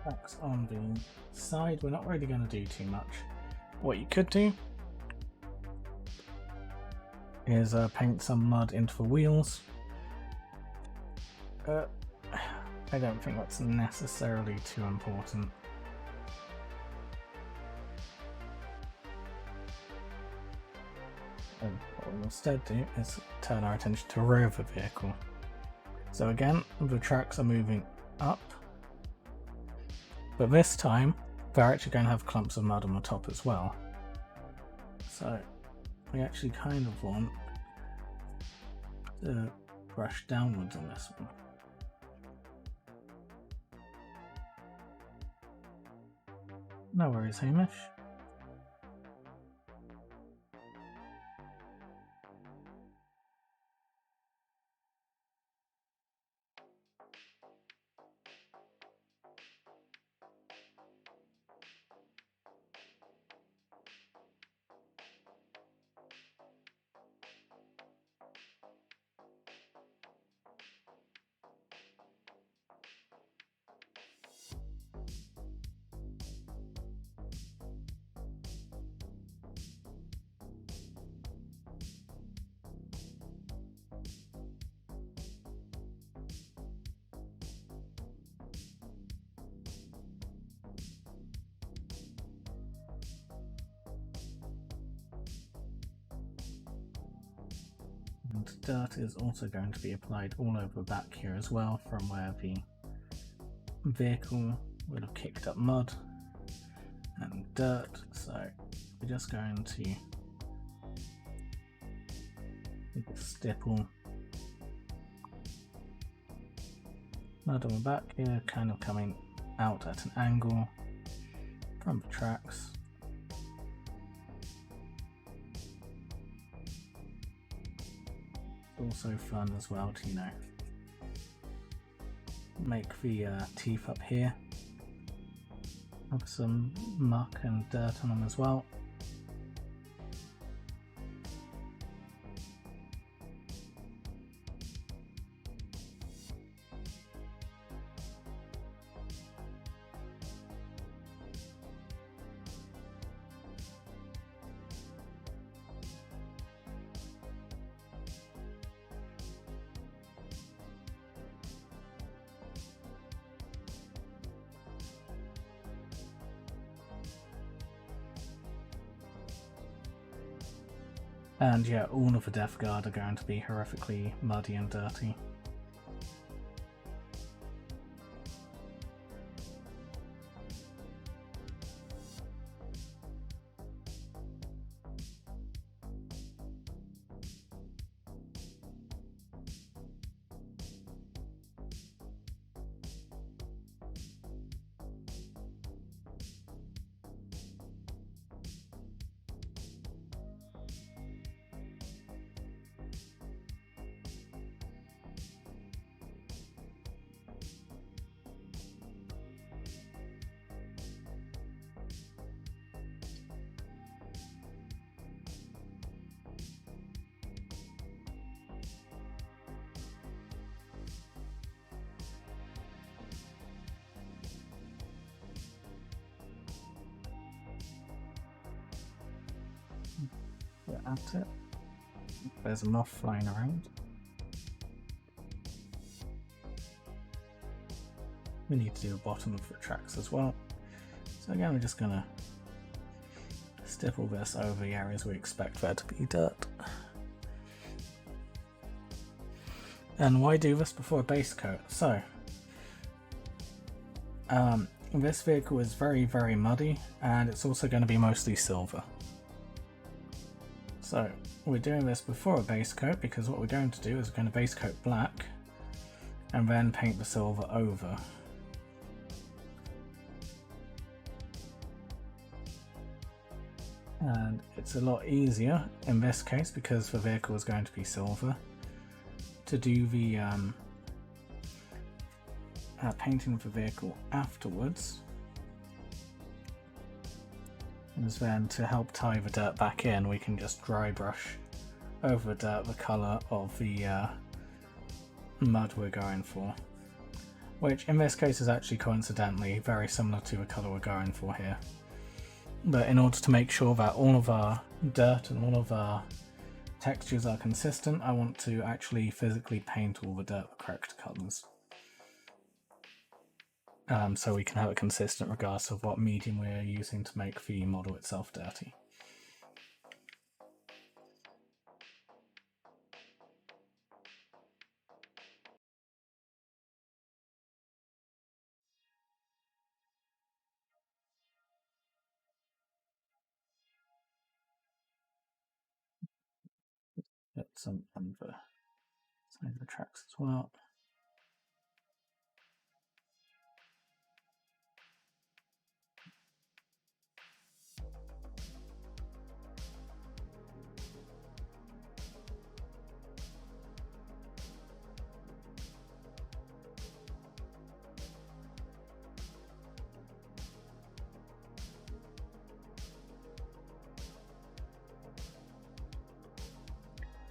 A: tracks on the side, we're not really going to do too much. What you could do is paint some mud into the wheels. I don't think that's necessarily too important. And what we'll instead do is turn our attention to the rear of the vehicle. So again, the tracks are moving up, but this time they're actually going to have clumps of mud on the top as well. So we actually kind of want to brush downwards on this one. No worries, Hamish. And dirt is also going to be applied all over the back here as well, from where the vehicle would have kicked up mud and dirt. So we're just going to make a stipple mud on the back here, kind of coming out at an angle from the tracks. Also fun as well to, you know, make the teeth up here have some muck and dirt on them as well. And yeah, all of the Death Guard are going to be horrifically muddy and dirty. Get at it. There's a moth flying around. We need to do the bottom of the tracks as well. So again, we're just gonna stipple this over the areas we expect there to be dirt. And why do this before a base coat? So, this vehicle is very, very muddy, and it's also going to be mostly silver. So we're doing this before a base coat because what we're going to do is we're going to base coat black and then paint the silver over. And it's a lot easier in this case because the vehicle is going to be silver to do the painting of the vehicle afterwards. And then to help tie the dirt back in, we can just dry brush over the dirt the colour of the mud we're going for. which in this case is actually coincidentally very similar to the colour we're going for here. But in order to make sure that all of our dirt and all of our textures are consistent, I want to actually physically paint all the dirt the correct colours. So we can have it consistent regardless of what medium we're using to make the model itself dirty. Get some on the side of the tracks as well.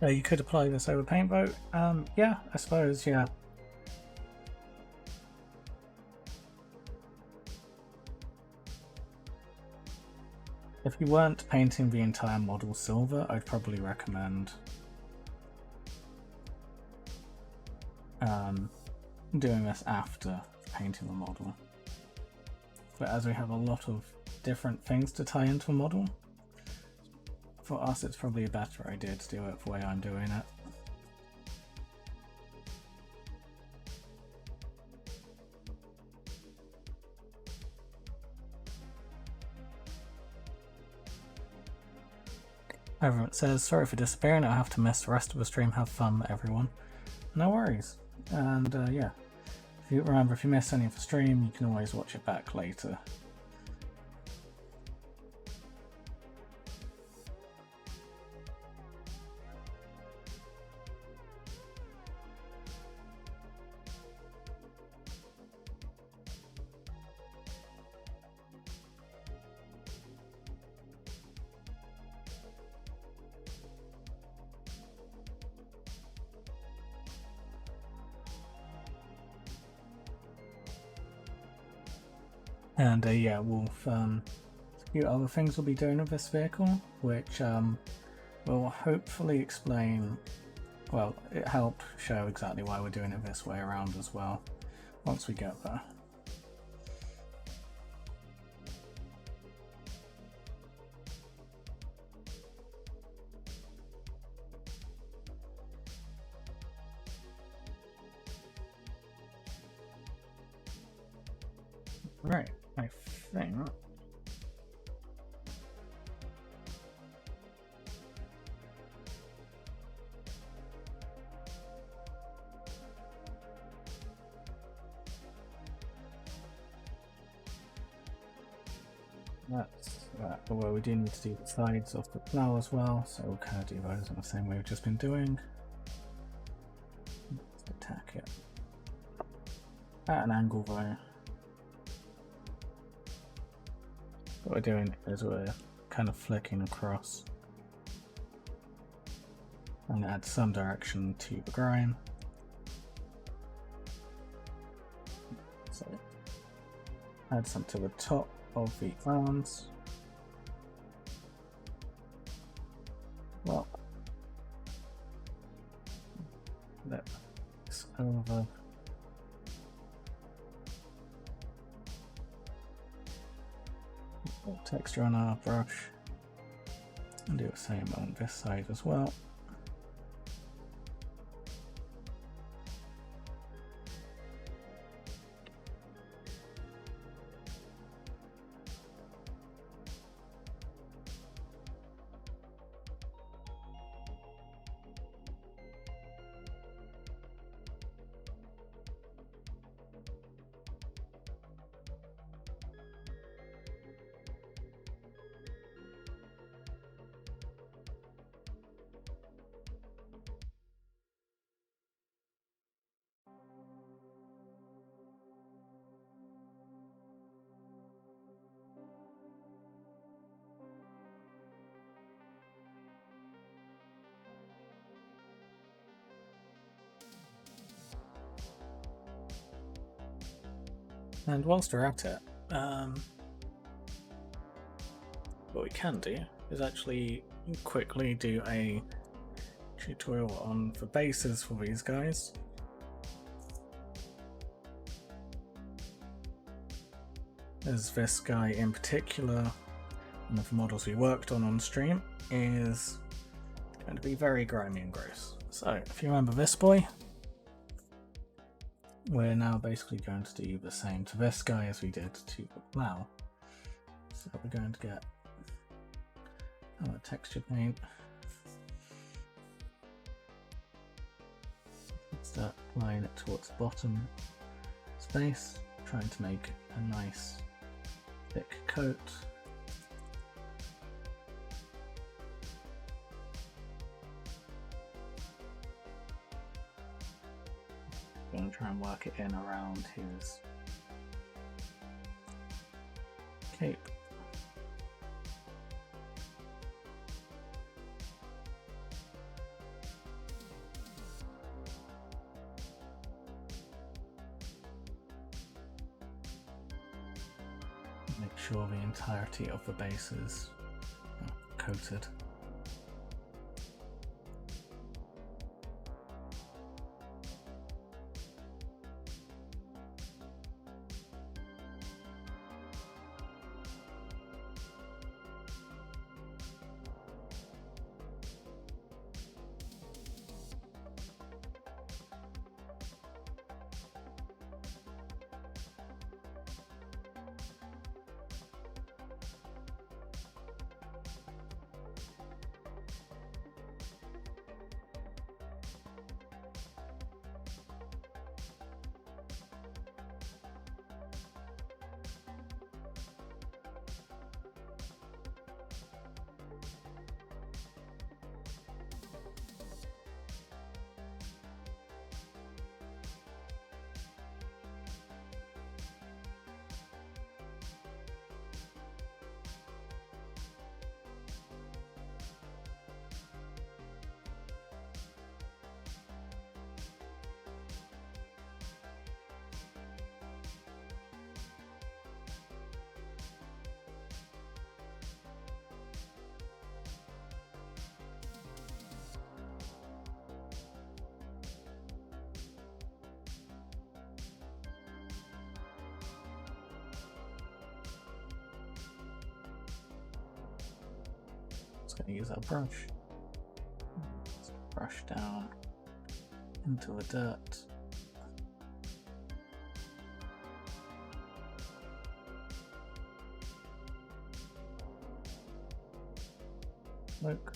A: You could apply this over paint boat. Yeah, I suppose, yeah. If you weren't painting the entire model silver, I'd probably recommend doing this after painting the model. But as we have a lot of different things to tie into a model, for us it's probably a better idea to do it the way I'm doing it. Everyone says, sorry for disappearing, I'll have to miss the rest of the stream. Have fun, everyone. No worries. And yeah, if you miss any of the stream, you can always watch it back later. And yeah, we'll a few other things we'll be doing with this vehicle, which will hopefully explain, well, it helped show exactly why we're doing it this way around as well, once we get there. Right, I think that's that. Although we do need to do the sides of the plough as well, so we'll kind of do those in the same way we've just been doing. Let's attack it at an angle though. What we're doing is we're kind of flicking across and add some direction to the grime. So add some to the top of the arms. Well, let this over. Texture on our brush and do the same on this side as well. And whilst we're at it, what we can do is actually quickly do a tutorial on the bases for these guys. As this guy in particular, one of the models we worked on stream, is going to be very grimy and gross. So if you remember this boy, we're now basically going to do the same to this guy as we did to the plow. So we're going to get our texture paint. Start applying it towards the bottom space, trying to make a nice thick coat. I'm going to try and work it in around his cape. Make sure the entirety of the base is coated. Going to use our brush. Let's brush down into the dirt. Look.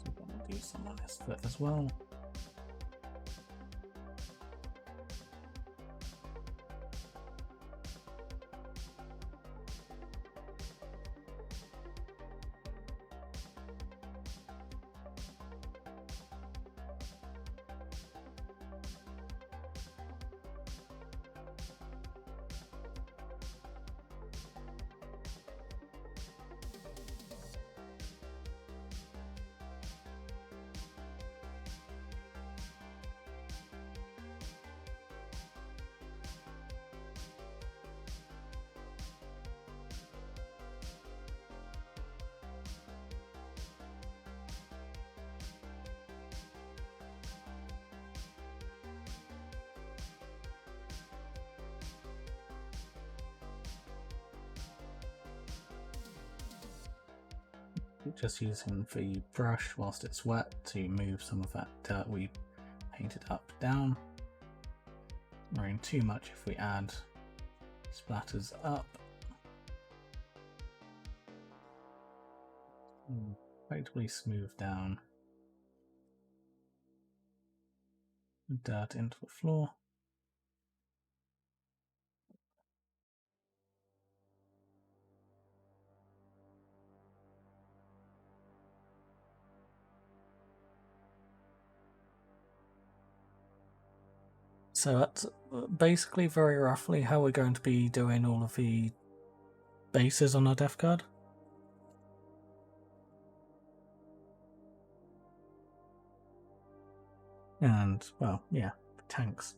A: So we're going to do some on his foot as well. Just using the brush whilst it's wet to move some of that dirt we painted up down. Worrying too much if we add splatters up. Effectively smooth down the dirt into the floor. So that's basically very roughly how we're going to be doing all of the bases on our Death Guard. And, well, yeah, tanks.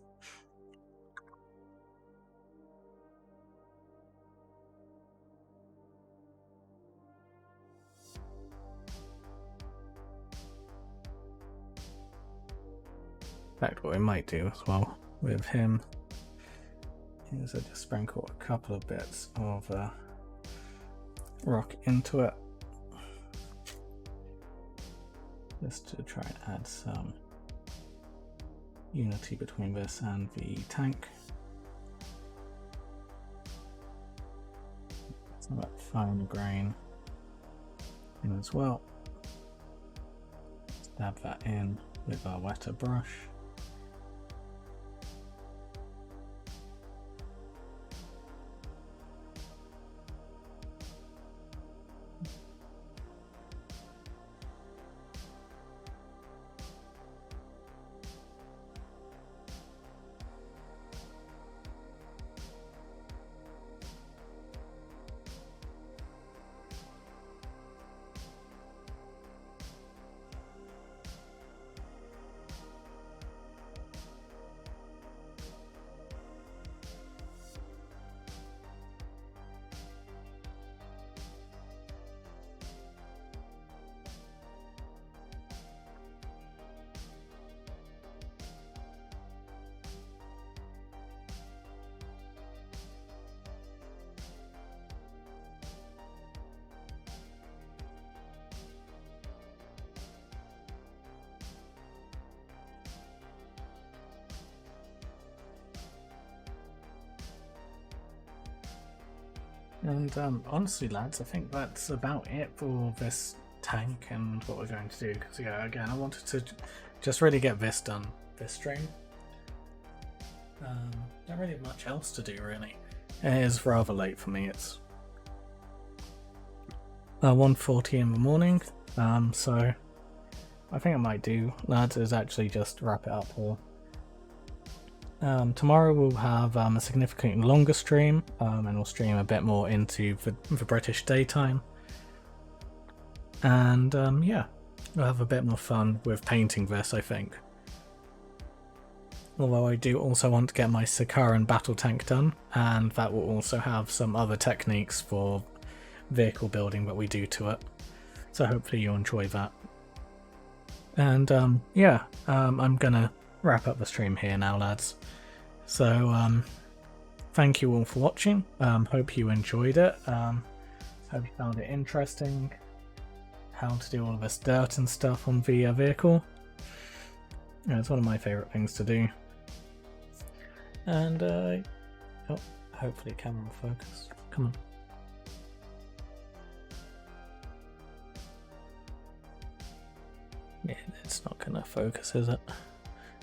A: fact, what we might do as well with him is I just sprinkle a couple of bits of rock into it, just to try and add some unity between this and the tank. Some of that fine grain in as well. Dab that in with our wetter brush. And honestly, lads, I think that's about it for this tank and what we're going to do. Because yeah, again, I wanted to just really get this done this stream. Not really much else to do, really. It is rather late for me. It's 1:40 in the morning. So I think I might do, lads, is actually just wrap it up here. Tomorrow we'll have a significantly longer stream, and we'll stream a bit more into the British daytime. And yeah, we'll have a bit more fun with painting this, I think. Although I do also want to get my Sakaran battle tank done, and that will also have some other techniques for vehicle building that we do to it. So hopefully you'll enjoy that. And yeah, I'm gonna wrap up the stream here now, lads. So thank you all for watching. Hope you enjoyed it. Hope you found it interesting how to do all of this dirt and stuff on the vehicle. Yeah, it's one of my favourite things to do. And oh, hopefully camera will focus. Come on. Yeah, it's not gonna focus, is it?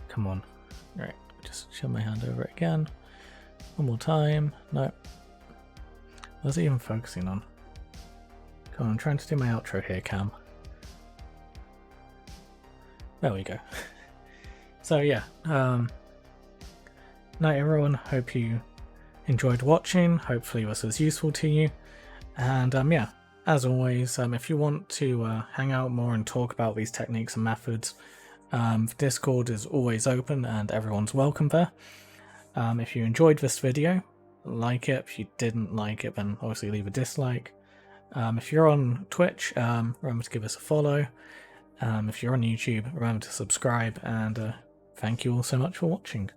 A: Come on. Right, just show my hand over it again. One more time. No. What's it even focusing on? Come on, I'm trying to do my outro here, Cam. There we go. So yeah, night everyone, hope you enjoyed watching, hopefully this was useful to you, and yeah, as always, if you want to hang out more and talk about these techniques and methods, Discord is always open and everyone's welcome there. If you enjoyed this video, like it. If you didn't like it, then obviously leave a dislike. If you're on Twitch, remember to give us a follow. If you're on YouTube, remember to subscribe, and thank you all so much for watching.